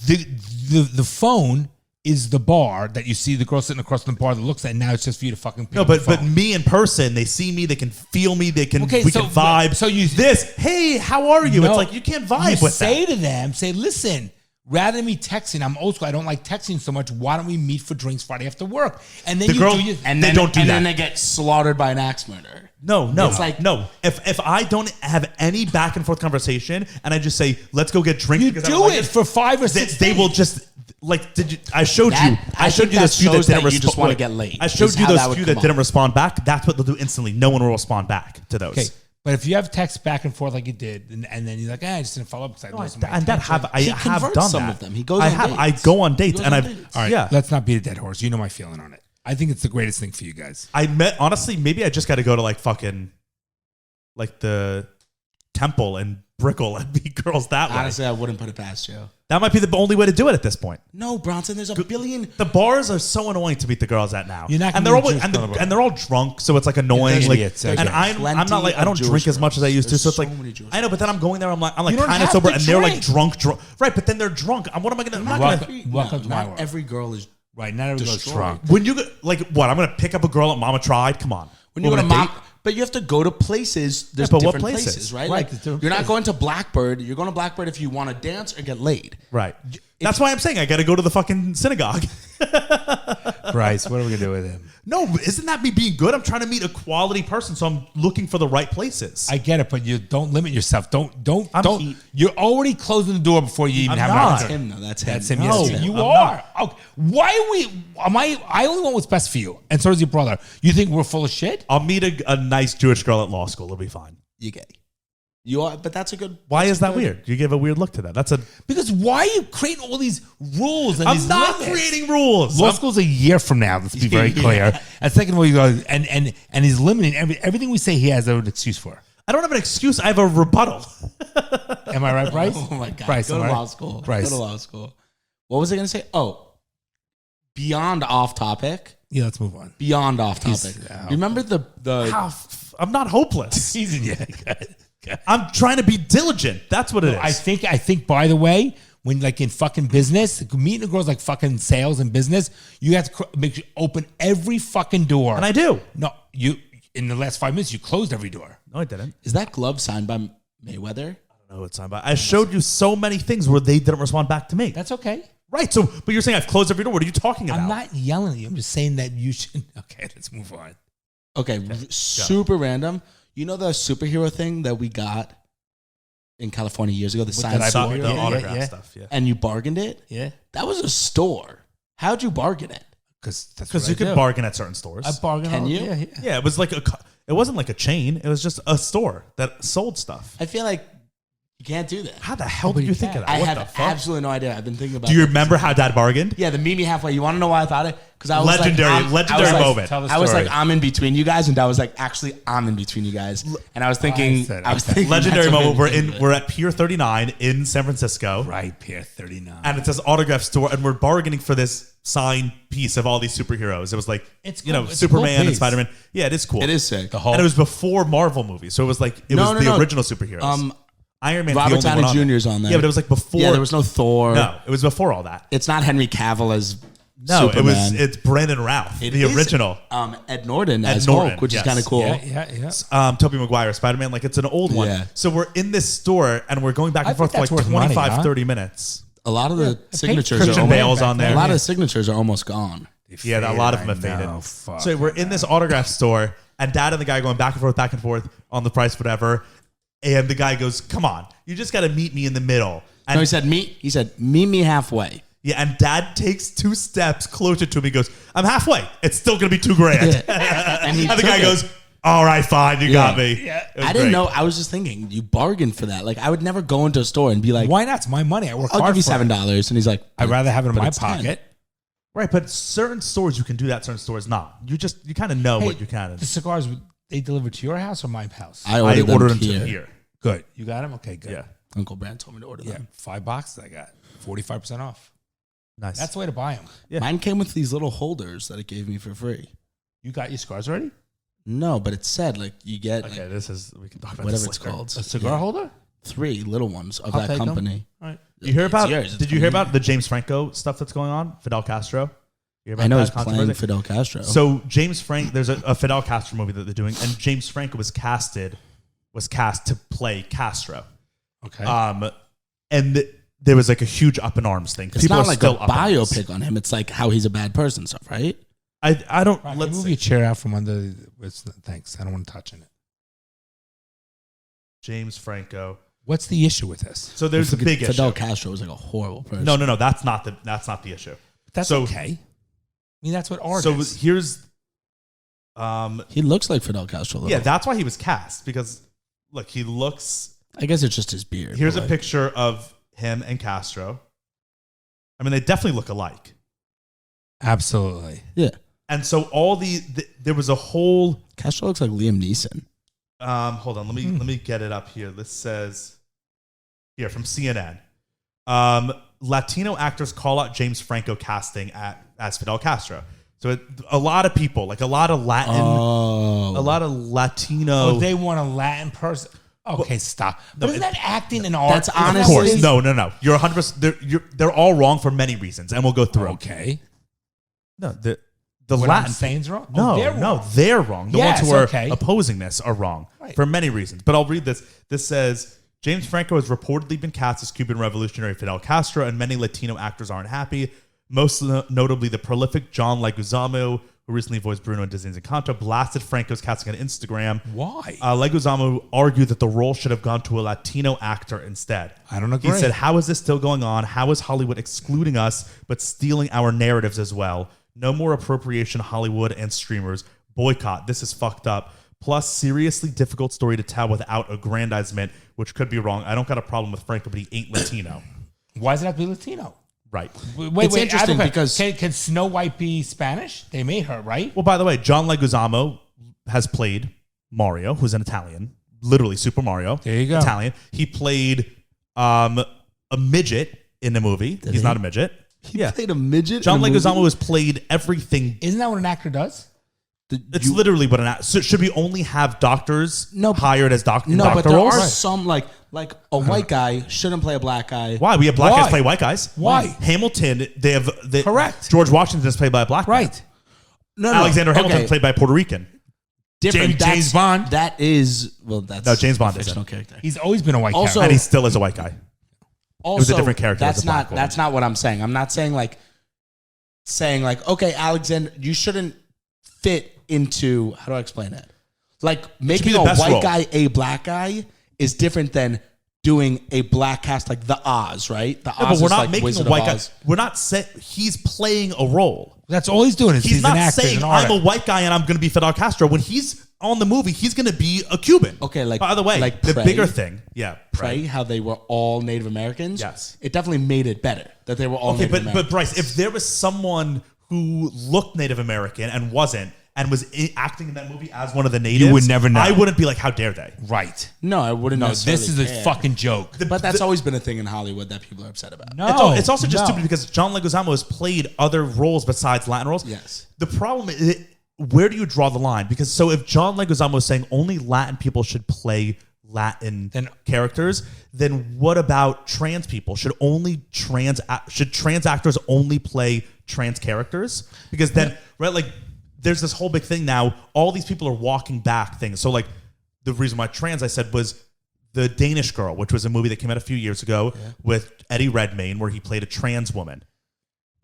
the phone is the bar that you see the girl sitting across from the bar that looks at. And now it's just for you to fucking. Pick No, up the but phone. me in person, they see me, they can feel me, we can vibe. So you hey, how are you? No, It's like you can't vibe with say that. to them, listen. Rather than me texting, I'm old school. I don't like texting so much. Why don't we meet for drinks Friday after work? And then The girl- do your, And They then, don't do and that. then they get slaughtered by an axe murderer. No. It's like- no. If I don't have any back and forth conversation and I just say, let's go get drinks. you because I do don't like it for 5 or 6 they days. will just like. Did you? I showed That- you. I I showed think you that those few that shows didn't that you just respond. wanna get laid, I showed is you how those that would few that come didn't off. respond back. That's what they'll do instantly. No one will respond back to those. Okay, but if you have text back and forth like you did, and then you're like, I just didn't follow up because I lost my And that attention. I He have converts done some that. of them. He goes I on have. dates. I go on dates, He goes and on I've. dates. All right, Yeah. let's not beat a dead horse. You know my feeling on it. I think it's the greatest thing for you guys. I met honestly. Maybe I just got to go to like fucking, like the temple and Brickell and meet girls that way. Honestly, I wouldn't put it past you. That might be the only way to do it at this point. No, Bronson, there's a billion. The bars are so annoying to meet the girls at now. You're not and gonna they're be all a Jewish girl. and they're all drunk, so it's like annoying. There's Like, idiots, and okay. I'm not like I don't Plenty of drink as much as I used to. Jewish So it's girls. like There's so many Jewish I know, but then I'm going there. I'm like You don't kind of have sober, to and they're like drink. drunk. Right, but then they're drunk. What am I gonna? I'm not gonna. Welcome to my not world. every girl is. Right, not every girl's Destroyed. drunk. When you go, like what? I'm gonna pick up a girl at Mama Tried. Come on. When you We're go to gonna mom, date? but you have to go to places. There's but what different places? places, right? Right, Like there's different you're not places. going to Blackbird. You're going to Blackbird if you want to dance or get laid. Right. That's why I'm saying I got to go to the fucking synagogue. Bryce, what are we gonna do with him? No, isn't that me being good? I'm trying to meet a quality person, so I'm looking for the right places. I get it, but you don't limit yourself. Don't. I'm- You're already closing the door before you even I'm have not. an That's opportunity. him, though. That's him. That's him. No, Yes, you I'm are. Okay. Why are we? I only want what's best for you, and so does your brother. You think we're full of shit? I'll meet a nice Jewish girl at law school. It'll be fine. You gay. You are, but that's a good. Why that's is a that good- weird? You give a weird look to that. That's a. Because why are you creating all these rules and I'm these not limits? creating rules. Law school's a year from now. Let's be very clear. And second of all, you go and he's limiting everything we say. He has an excuse for. I don't have an excuse. I have a rebuttal. Am I right, Bryce? Oh my god! Bryce, go to am I right? law school. Bryce. Go to law school. What was I going to say? Oh, beyond off topic. Yeah, let's move on. Beyond off He's topic. out. Remember the I'm not hopeless. Season, yeah. I'm trying to be diligent. That's what it is. I think. By the way, when like in fucking business, meeting a girl's like fucking sales and business. You have to make sure open every fucking door. And I do. No, you in the last 5 minutes you closed every door. No, I didn't. is that glove signed by Mayweather? I don't know what it's about. I showed you so many things where they didn't respond back to me. That's okay. Right. So, but you're saying I've closed every door. What are you talking about? I'm not yelling at you. I'm just saying that you should. Okay, let's move on. Okay, super random. You know the superhero thing that we got in California years ago, the signed that I bought? superhero, the Yeah, autograph yeah. stuff. Yeah. and you bargained it? Yeah, That was a store. How'd you bargain it? Because you could bargain at certain stores. I bargain. Can you? Yeah, yeah. Yeah, it was like it wasn't like a chain. It was just a store that sold stuff. I feel like you can't do that. How the hell but did you you think can. of that? I What have the fuck? absolutely no idea. I've been thinking about Do you it. remember how Dad bargained? Yeah, the meet me halfway. You want to know why I thought it? Because I was Legendary moment. Tell the I was story. like, I'm in between you guys, and I was like, actually, I'm in between you guys. And I was thinking, said- I was thinking, Legendary that's what moment. made me think of it. We're at Pier 39 in San Francisco, Right, Pier 39. and it says autograph store, and we're bargaining for this signed piece of all these superheroes. It was like, It's you cool. know, It's a cool Superman and piece. Spider-Man. Yeah, it is cool. It is sick. the whole. And it was before Marvel movies, so it was like it was the original superheroes. Iron Man, Robert the only Downey one on Jr. is on there. Yeah, but it was like before. Yeah, there was no Thor. No, it was before all that. It's not Henry Cavill as No, Superman. it's Brandon Routh, It the is, original. Ed Norton Ed as Norton, Hulk, which yes. is kind of cool. Yeah. Tobey Maguire, Spider-Man, like it's an old one. Yeah. So we're in this store and we're going back I and forth for think like that's worth 25, money, huh? 30 minutes. A lot of the signatures Christian are Bale's almost, on there. a lot of the signatures are almost gone. Yeah, a lot of them have faded. So we're in this autograph store, and Dad and the guy going back and forth on the price, whatever. And the guy goes, "Come on, you just got to meet me in the middle." And No, he said meet me halfway. yeah, and Dad takes 2 steps closer to me. Goes, "I'm halfway. It's still gonna be $2,000." And And the guy goes, "All right, fine, you got me." Yeah. It was I didn't great. know. I was just thinking, you bargained for that. Like, I would never go into a store and be like, Why not? It's my money. I work I'll hard give you for it. $7. And he's like, I'd rather have it in but my it's 10. pocket. Right, but certain stores you can do that, certain stores not. You kind of know what you can. The cigars, they deliver to your house or my house? I I ordered, ordered them them here. to here. Good. You got them? Okay, good. Yeah, Uncle Brand told me to order Yeah. them. 5 boxes I got. 45% off. nice. That's the way to buy them. Yeah. Mine came with these little holders that it gave me for free. You got your cigars already? No, but it said like you get okay. like, This is we can talk about whatever this it's later. called. A cigar Yeah. holder? 3 little ones of I'll that take 'em. company. All right. You hear It's about? yours. It's Did you hear from about the James Franco stuff that's going on? Fidel Castro. You hear about I know that he's playing controversy? Fidel Castro. So James Franco, there's a Fidel Castro movie that they're doing, and James Franco was cast to play Castro. Okay. And there was like a huge up in arms thing. it's People not are like still a up in arms. biopic on him. It's like how he's a bad person stuff, right? I don't. Rock, let's move see. your chair out from under. Thanks. I don't want to touch in it. James Franco. What's the issue with this? So there's a big Fidel issue. Castro was like a horrible person. No. That's not the issue. That's So- okay. I mean, that's what art So is. here's. He looks like Fidel Castro. A little. Yeah, that's why he was cast, because look, he looks. I guess it's just his beard. Here's a but, like, picture of him and Castro. I mean, they definitely look alike. Absolutely. Yeah, And so there was a whole. Castro looks like Liam Neeson. Hold on, let me get it up here. This says here from CNN. Latino actors call out James Franco casting as Fidel Castro. So a lot of people, like a lot of Latin, Oh, a lot of Latino. Oh, they want a Latin person. Okay, stop. But isn't that acting and art? That's Isn't that of honestly- what it course, is? no. You're 100%. They're all wrong for many reasons, and we'll go through. Okay. No, the What Latin I'm saying's wrong? No, Oh, they're no, wrong. they're wrong. The Yes, ones who are okay. opposing this are wrong Right. for many reasons. But I'll read this. This says James Franco has reportedly been cast as Cuban revolutionary Fidel Castro, and many Latino actors aren't happy. Most notably, the prolific John Leguizamo, who recently voiced Bruno in Disney's Encanto, blasted Franco's casting on Instagram. Why? Leguizamo argued that the role should have gone to a Latino actor instead. I don't He agree. said, "How is this still going on? How is Hollywood excluding us but stealing our narratives as well? No more appropriation, Hollywood and streamers. Boycott. This is fucked up. Plus, seriously difficult story to tell without aggrandizement, which could be wrong. I don't got a problem with Franco, but he ain't Latino." Why does it have to be Latino? Right. Wait, It's interesting I have a because- question. Can Snow White be Spanish? They made her, right? Well, by the way, John Leguizamo has played Mario, who's an Italian, literally Super Mario. There you go. Italian. He played a midget in the movie. He's he? not a midget. he played a midget. John in a Leguizamo movie? has played everything. Isn't that what an actor does? It's literally what so should we only have doctors hired as doctor No, but doctor there roles? are some like a white guy shouldn't play a black guy. Why? We have black Why? guys play white guys. Why? Hamilton, they have Correct. George Washington is played by a black man. Right. No, Alexander Hamilton okay. played by a Puerto Rican. Different. James That's- Bond. That is that's No, James Bond a fictional isn't. character. He's always been a white Also- character. And he still is a white guy. Also, was a different character as That's a black not. That's not what I'm saying. I'm not saying like okay, Alexander, you shouldn't fit into. How do I explain it? Like making the a best white role. guy a black guy is different than doing a black cast like the Oz, right? The No, Oz but we're is not like making Wizard a white of guy. Oz. We're not saying he's playing a role. That's all he's doing. Is He's an not actor, saying an I'm a artist. white guy and I'm going to be Fidel Castro. When he's on the movie, he's going to be a Cuban. Okay, like by the way, like the Prey. bigger thing, yeah, Prey, how they were all Native Americans. Yes. It definitely made it better that they were all Okay, Native but Americans. Bryce, if there was someone who looked Native American and wasn't, and was acting in that movie as one of the natives, would never know. I wouldn't be like, how dare they? Right. No, I wouldn't. No, necessarily this is a care. fucking joke. But that's always been a thing in Hollywood that people are upset about. No. It's also just no. stupid because John Leguizamo has played other roles besides Latin roles. Yes. The problem is, where do you draw the line? Because so if John Leguizamo is saying only Latin people should play Latin characters, then what about trans people? Should trans actors only play trans characters because then right like there's this whole big thing now. All these people are walking back things. So like the reason why trans I said was the Danish Girl, which was a movie that came out a few years ago with Eddie Redmayne, where he played a trans woman.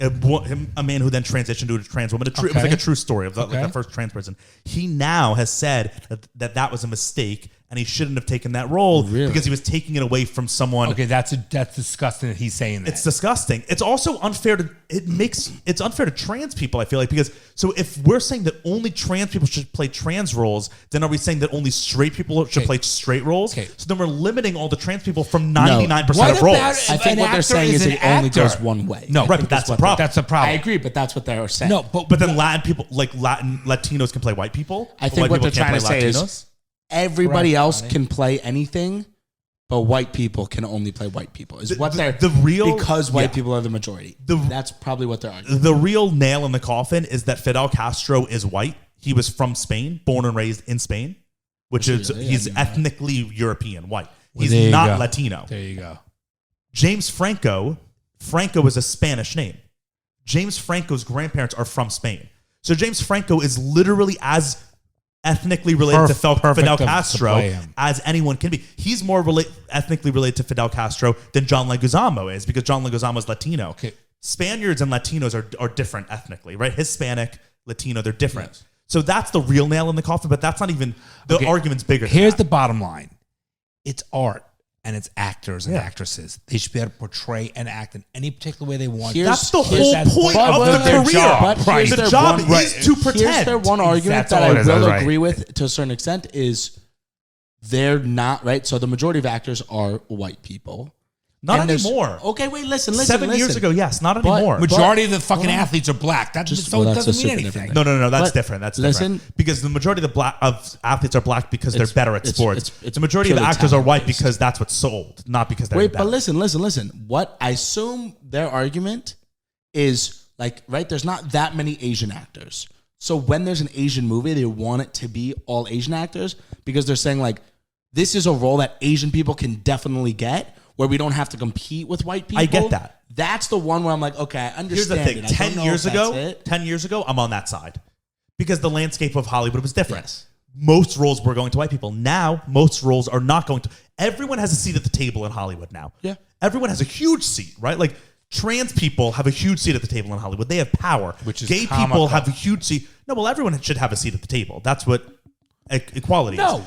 A man who then transitioned to a trans woman. It was like a true story of like the first trans person. He now has said that was a mistake and he shouldn't have taken that role because he was taking it away from someone. Okay, that's disgusting that he's saying that. It's disgusting. It's also unfair it's unfair to trans people, I feel like, because so if we're saying that only trans people should play trans roles, then are we saying that only straight people should play straight roles? Okay. So then we're limiting all the trans people from 99% of roles. I think what they're saying is it only goes one way. No, right, but that's the problem. That's a problem. I agree, but that's what they're saying. No, but then Latin people, like Latinos can play white people. I think what they're trying to say is everybody else can play anything, but white people can only play white people. Is what they're because white people are the majority. That's probably what they're arguing. The real nail in the coffin is that Fidel Castro is white. He was from Spain, born and raised in Spain, which is he's ethnically European white. He's not Latino. There you go. James Franco is a Spanish name. James Franco's grandparents are from Spain. So James Franco is literally as ethnically related to Fidel Castro as anyone can be. He's more ethnically related to Fidel Castro than John Leguizamo is because John Leguizamo is Latino. Okay. Spaniards and Latinos are different ethnically, right? Hispanic, Latino, they're different. Yes. So that's the real nail in the coffin, but that's not even, the argument's bigger than Here's that. the bottom line. It's art. And it's actors and actresses. They should be able to portray and act in any particular way they want. That's the whole point of the career. But the job is to pretend. Here's their one argument that I will agree with to a certain extent is they're not, right? So the majority of actors are white people. Not anymore. Okay, wait, listen. 7 years ago, yes, not anymore. Majority of the fucking athletes are black. That just doesn't mean anything. No, that's different. That's different. Because the majority of athletes are black because they're better at sports. The majority of actors are white because that's what's sold, not because they're better. But listen. What I assume their argument is like, right, there's not that many Asian actors. So when there's an Asian movie, they want it to be all Asian actors because they're saying like, this is a role that Asian people can definitely get, where we don't have to compete with white people. I get that. That's the one where I'm like, okay, I understand. Here's the thing. 10 years ago, I'm on that side. Because the landscape of Hollywood was different. Yes. Most roles were going to white people. Now, most roles are not going to. Everyone has a seat at the table in Hollywood now. Yeah. Everyone has a huge seat, right? Like, trans people have a huge seat at the table in Hollywood. They have power. Which is gay people have a huge seat. No, well, everyone should have a seat at the table. That's what equality is. No.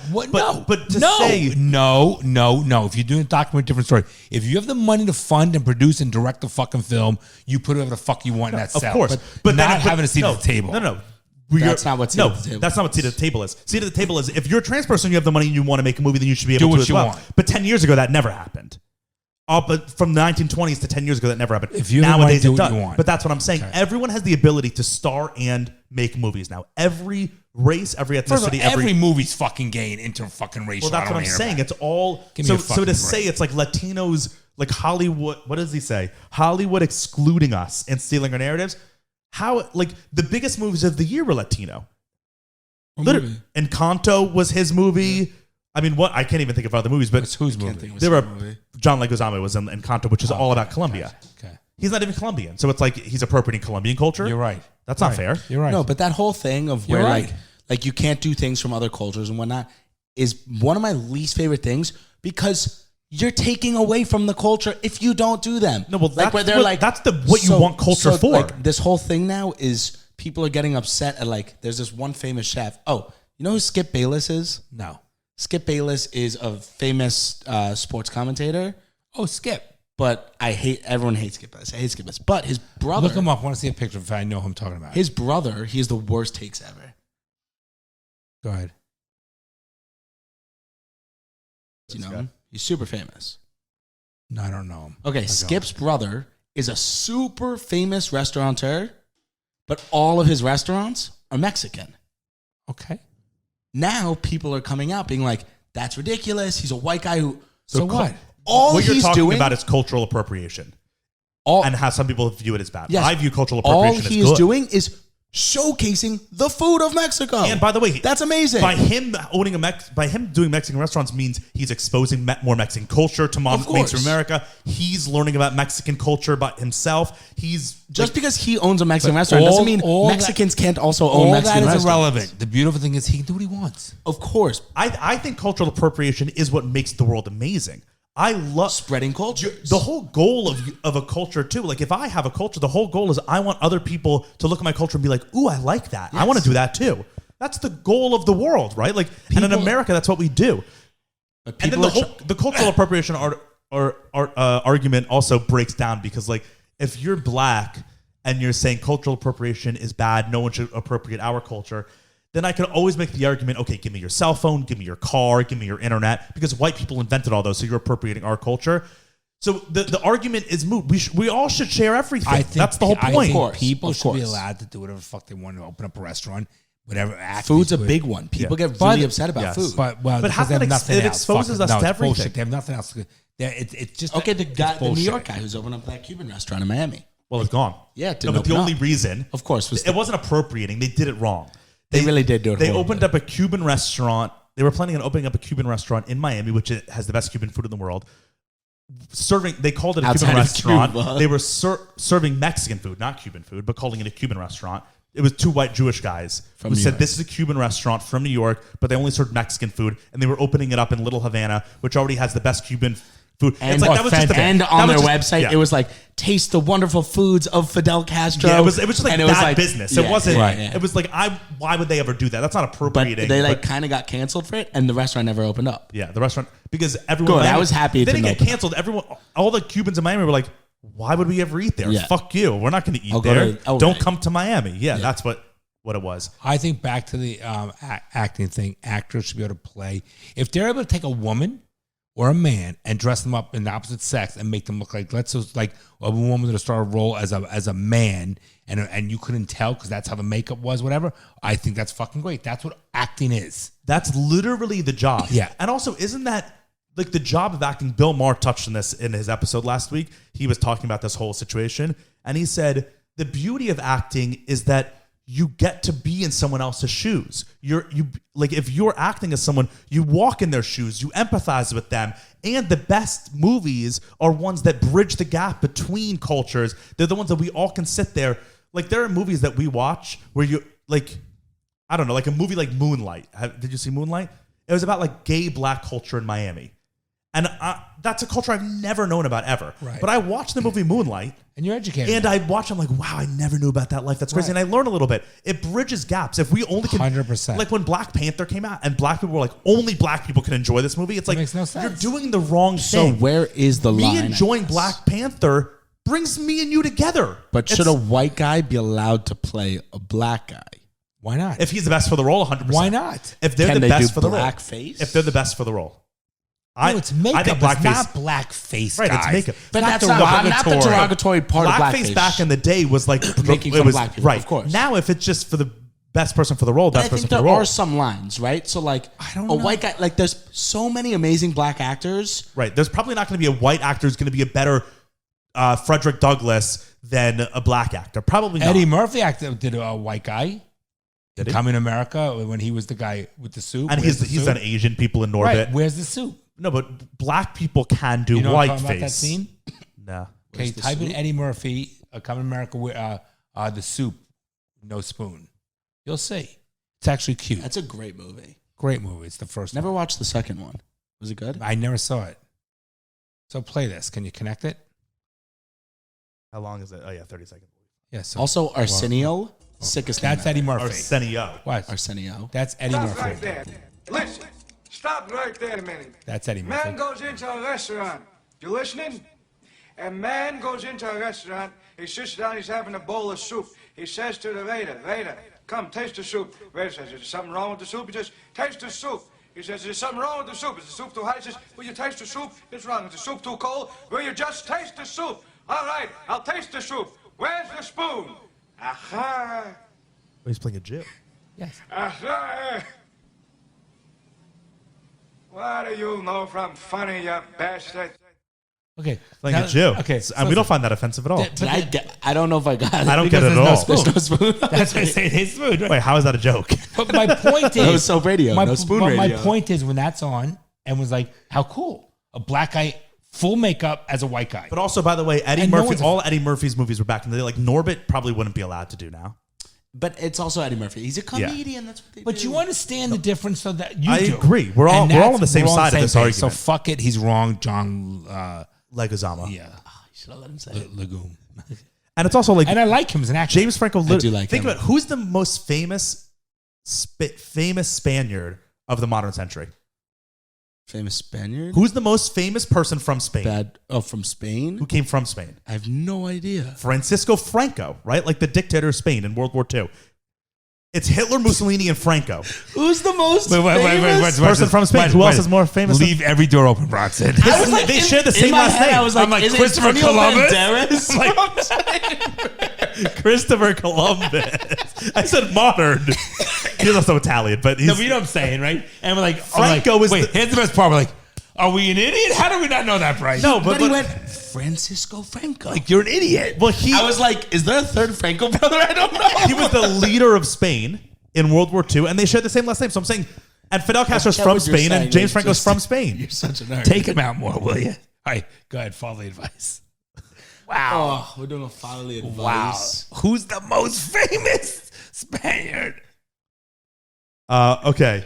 If you're doing a documentary, different story. If you have the money to fund and produce and direct the fucking film, you put whatever the fuck you want in that cell. Of course. But not having a seat at the table. No. That's not what seat at the table is. That's not what seat at the table is. Seat at the table is if you're a trans person, you have the money and you want to make a movie, then you should be able to as well. Want. But 10 years ago, that never happened. But from the 1920s to 10 years ago, that never happened. If you nowadays do it what does. you want. But that's what I'm saying. Okay. Everyone has the ability to star and make movies now. Every race, every ethnicity, every movie's fucking gay and interfucking racial. Well, that's what I'm saying. It's all so to say it's like Latinos, like Hollywood. What does he say? Hollywood excluding us and stealing our narratives. How like the biggest movies of the year were Latino. Literally, Encanto was his movie. Yeah. I mean, what I can't even think of other movies, but whose movie? There were John Leguizamo was in Encanto, which is all about Colombia. Okay. He's not even Colombian, so it's like he's appropriating Colombian culture. You're right. That's not fair. You're right. No, but that whole thing of where like you can't do things from other cultures and whatnot is one of my least favorite things because you're taking away from the culture if you don't do them. No, well, like where they're that's what you want culture for. Like, this whole thing now is people are getting upset at like there's this one famous chef. Oh, you know who Skip Bayless is? No. Skip Bayless is a famous sports commentator. Oh, Skip. But everyone hates Skip Bayless. I hate Skip Bayless. But his brother. Look him up. I want to see a picture if I know who I'm talking about. His brother, he has the worst takes ever. Go ahead. Do you know him? He's super famous. No, I don't know him. Okay, Skip's brother is a super famous restaurateur, but all of his restaurants are Mexican. Okay. Now people are coming out being like, that's ridiculous. He's a white guy who... So what? What you're talking about is cultural appropriation. And how some people view it as bad. Yes, I view cultural appropriation as good. All he is doing is showcasing the food of Mexico. And by the way, that's amazing. By him owning by him doing Mexican restaurants means he's exposing more Mexican culture to mainstream America. He's learning about Mexican culture by himself. He's just because he owns a Mexican restaurant doesn't mean Mexicans can't also own Mexican restaurants. All that is irrelevant. The beautiful thing is he can do what he wants. Of course. I think cultural appropriation is what makes the world amazing. I love spreading culture. The whole goal of a culture too. Like if I have a culture, the whole goal is I want other people to look at my culture and be like, "Ooh, I like that. Yes. I want to do that too." That's the goal of the world, right? Like, and in America, that's what we do. And then the cultural appropriation argument also breaks down because, like, if you're black and you're saying cultural appropriation is bad, no one should appropriate our culture, then I could always make the argument, okay, give me your cell phone, give me your car, give me your internet, because white people invented all those, so you're appropriating our culture. So the argument is moot. We all should share everything. I think that's the whole point. I think people should be allowed to do whatever the fuck they want to open up a restaurant, whatever. Food's a big one. People get really upset about food. But how can it exposes us to everything? Bullshit. They have nothing else. It's just okay. The New York guy who's opened up that Cuban restaurant in Miami. Well, it's gone. Yeah, but the only reason, of course, was it wasn't appropriating. They did it wrong. They really did do it. They opened up a Cuban restaurant. They were planning on opening up a Cuban restaurant in Miami, which has the best Cuban food in the world. They called it a Cuban restaurant. Cuba. They were serving Mexican food, not Cuban food, but calling it a Cuban restaurant. It was two white Jewish guys who said this is a Cuban restaurant from New York, but they only served Mexican food, and they were opening it up in Little Havana, which already has the best Cuban food. And, on their website, it was like, taste the wonderful foods of Fidel Castro. Yeah, it was just like bad business. It wasn't. Right. It was like, why would they ever do that? That's not appropriating. But they kind of got canceled for it, and the restaurant never opened up. Yeah, the restaurant, because everyone. Good, I was happy. They didn't get canceled. Everyone, all the Cubans in Miami were like, why would we ever eat there? Yeah. Fuck you. We're not going to eat there. Don't come to Miami. Yeah, that's what it was. I think back to the acting thing. Actors should be able to play. If they're able to take a woman or a man and dress them up in the opposite sex and make them look like a woman that start a role as a man and you couldn't tell because that's how the makeup was, whatever. I think that's fucking great. That's what acting is. That's literally the job. Yeah. And also, isn't that like the job of acting? Bill Maher touched on this in his episode last week. He was talking about this whole situation, and he said the beauty of acting is that you get to be in someone else's shoes. If you're acting as someone, you walk in their shoes, you empathize with them. And the best movies are ones that bridge the gap between cultures. They're the ones that we all can sit there. Like, there are movies that we watch where you, like, I don't know, like a movie like Moonlight. Did you see Moonlight? It was about like gay black culture in Miami. And that's a culture I've never known about ever. Right. But I watched the movie Moonlight. And you're educated. And I watch, I'm like, wow, I never knew about that life. That's crazy. Right. And I learn a little bit. It bridges gaps. If we only can... 100%. Like when Black Panther came out and black people were like, only black people can enjoy this movie. It's like, makes no sense. You're doing the wrong thing. So where is the line? Me enjoying Black Panther brings me and you together. But should a white guy be allowed to play a black guy? Why not? If he's the best for the role, 100%. Why not? If they're the best for the role. Blackface? If they're the best for the role. No, it's makeup. I think blackface. It's not blackface, right? Guys. It's makeup, but that's not the derogatory part of blackface. Back in the day was like making fun of black people, right? Of course. Now, if it's just for the best person for the role, best person for the role. There are some lines, right? So, like, a white guy, like, there's so many amazing black actors, right? There's probably not going to be a white actor who's going to be a better Frederick Douglass than a black actor. Probably not. Eddie Murphy did a white guy. Coming to America when he was the guy with the suit, and he's done Asian people in Norbit. Right. Where's the suit? No, but black people can do white face. About that scene? No. Okay, type in Eddie Murphy, Coming to America with the soup, no spoon. You'll see. It's actually cute. That's a great movie. Great movie. It's the first Never one. watched the second one. Was it good? I never saw it. So play this. Can you connect it? How long is it? Oh, yeah, 30 seconds. Yes. So, also, Arsenio, sickest That's name Eddie Murphy. Arsenio. What? Arsenio. That's Eddie Stop Murphy. right there. Listen. Stop right there a minute. That's Eddie Murphy. Man goes into a restaurant. You listening? A man goes into a restaurant. He sits down. He's having a bowl of soup. He says to the waiter, come, taste the soup. Waiter says, is there something wrong with the soup? He says, taste the soup. He says, is there something wrong with the soup? Is the soup too hot? He says, will you taste the soup? It's wrong. Is the soup too cold? Will you just taste the soup? All right, I'll taste the soup. Where's the spoon? Aha. Oh, he's playing a Jew. Yes. Aha. What do you know from funny, you bastard? Okay. Like now- a Jew. Okay. And we don't find that offensive at all. I don't know if I got it. I don't get it at all. There's no spoon. That's why I say it's smooth. Right? Wait, how is that a joke? But my point is, No soap radio, no spoon but radio. My point is, when that's on, and was like, how cool, a black guy, full makeup as a white guy. But also, by the way, Eddie And no Murphy, one's- all Eddie Murphy's movies were back in the day. Like Norbit probably wouldn't be allowed to do now. But it's also Eddie Murphy. He's a comedian. That's what they do. But you understand the difference, so that you I do. agree. We're all And on that's- the same we're side of this page. argument. So fuck it, he's wrong, John. Leguizamo. Yeah, Should have let him say it. Legume. And it's also like And I like him as an actor. James Franco. do like think him. about who's the most famous Spaniard of the modern century. Famous Spaniard? Who's the most famous person from Spain? From Spain? Who came from Spain? I have no idea. Francisco Franco, right? Like the dictator of Spain in World War II. It's Hitler, Mussolini, and Franco. Who's the most Person from Spain. Who else is more famous? Leave every door open, Brock said. I was like, They share the same my last head, name. I was like, I'm like, is Christopher it Antonio Columbus? Banderas? Christopher Columbus. I said modern. He's also Italian, but he's No, but you know what I'm saying, right? And we're like, Franco I'm like, is wait, the- here's the best part. We're like, are we an idiot? How do we not know that, Bryce? no, But but he went Francisco Franco. like you're an idiot. well, he I was like, is there a third Franco brother? I don't know. he was the leader of Spain in World War II, and they shared the same last name. So I'm saying, and Fidel Castro's get from what you're Spain, saying. and James It's Franco's just- from Spain. You're such a nerd. Take him out more, will you? All right, go ahead. Follow the advice. Wow. Oh, we're doing a fatherly Wow. advice. Who's the most famous Spaniard? Okay.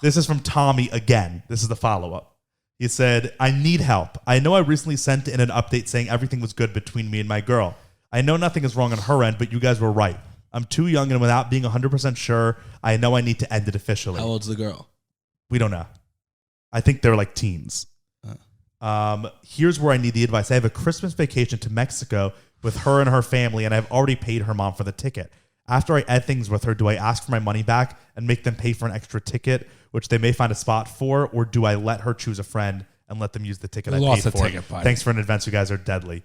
This is from Tommy again. This is the follow-up. He said, I need help. I know I recently sent in an update saying everything was good between me and my girl. I know nothing is wrong on her end, but you guys were right. I'm too young, and without being 100% sure, I know I need to end it officially. How old's the girl? We don't know. I think they're like teens. Here's where I need the advice. I have a Christmas vacation to Mexico with her and her family, and I've already paid her mom for the ticket. After I end things with her, do I ask for my money back and make them pay for an extra ticket, which they may find a spot for, or do I let her choose a friend and let them use the ticket I Lost paid the for? ticket, buddy. Thanks for an advance. You guys are deadly.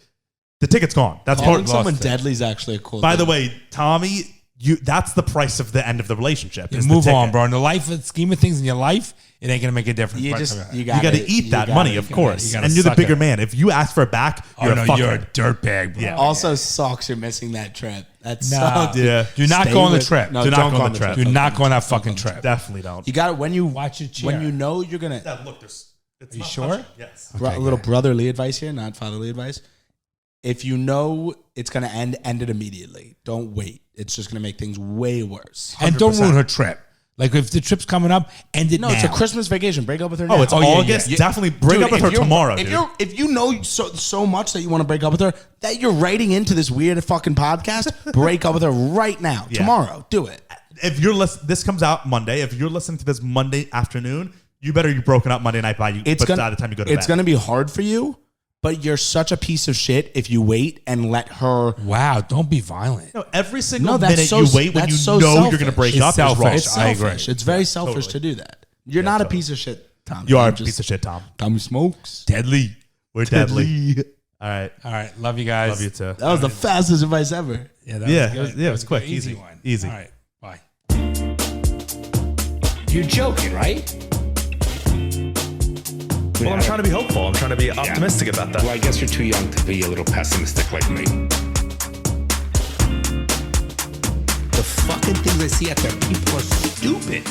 The ticket's gone. That's Calling part. someone lost it. deadly is actually a cool By thing. the way, Tommy, that's the price of the end of the relationship. is the Move on, ticket. bro. In the life scheme of things in your life, it ain't gonna make a difference. You Bryce. just Okay. You got to eat that money, of course. You gotta And you're the suck bigger it. man. If you ask for it back, you're Oh no, a fucker. you're a dirtbag, bro. Yeah. Also sucks you're missing that trip. That Nah. sucks. Yeah. Do not Stay go on the with- trip. No, Do not don't go go on on the the trip. trip. Do not go on that fucking trip. Definitely don't. You got it when you Watch your chair. when you know you're gonna. Dad, look, it's Are you not sure? touching. Yes. A little brotherly advice here, not fatherly advice. If you know it's gonna end it immediately. Don't wait. It's just gonna make things way worse. And don't 100%. ruin her trip. Like if the trip's coming up, end it No, now. it's a Christmas vacation. Break up with her now. Oh, it's Oh, yeah, August. yeah. Definitely break Dude, up with if her you're- tomorrow, If dude. if you know so much that you want to break up with her, that you're writing into this weird fucking podcast, break up with her right now, Yeah. tomorrow. Do it. If you're this comes out Monday. If you're listening to this Monday afternoon, you better be broken up Monday night by the time you go to It's bed. gonna be hard for you, but you're such a piece of shit if you wait and let her. Wow, don't be violent. No, every single No, that's minute so- you wait when that's you so know selfish. you're going to break It's up is wrong. selfish. It's I selfish. agree. It's very selfish totally. to do that. You're not totally. a piece of shit, Tommy. You are a Just- piece of shit, Tom. Tommy smokes. Deadly. We're deadly. All right. All right, love you guys. Love you too. That was the fastest advice ever. Yeah, that Yeah, was good. it was quick, An easy easy, one. easy. All right, bye. You're joking, right? Well, I'm trying to be hopeful. I'm trying to be optimistic about that. Well, I guess you're too young to be a little pessimistic like me. The fucking things I see out there, people are stupid.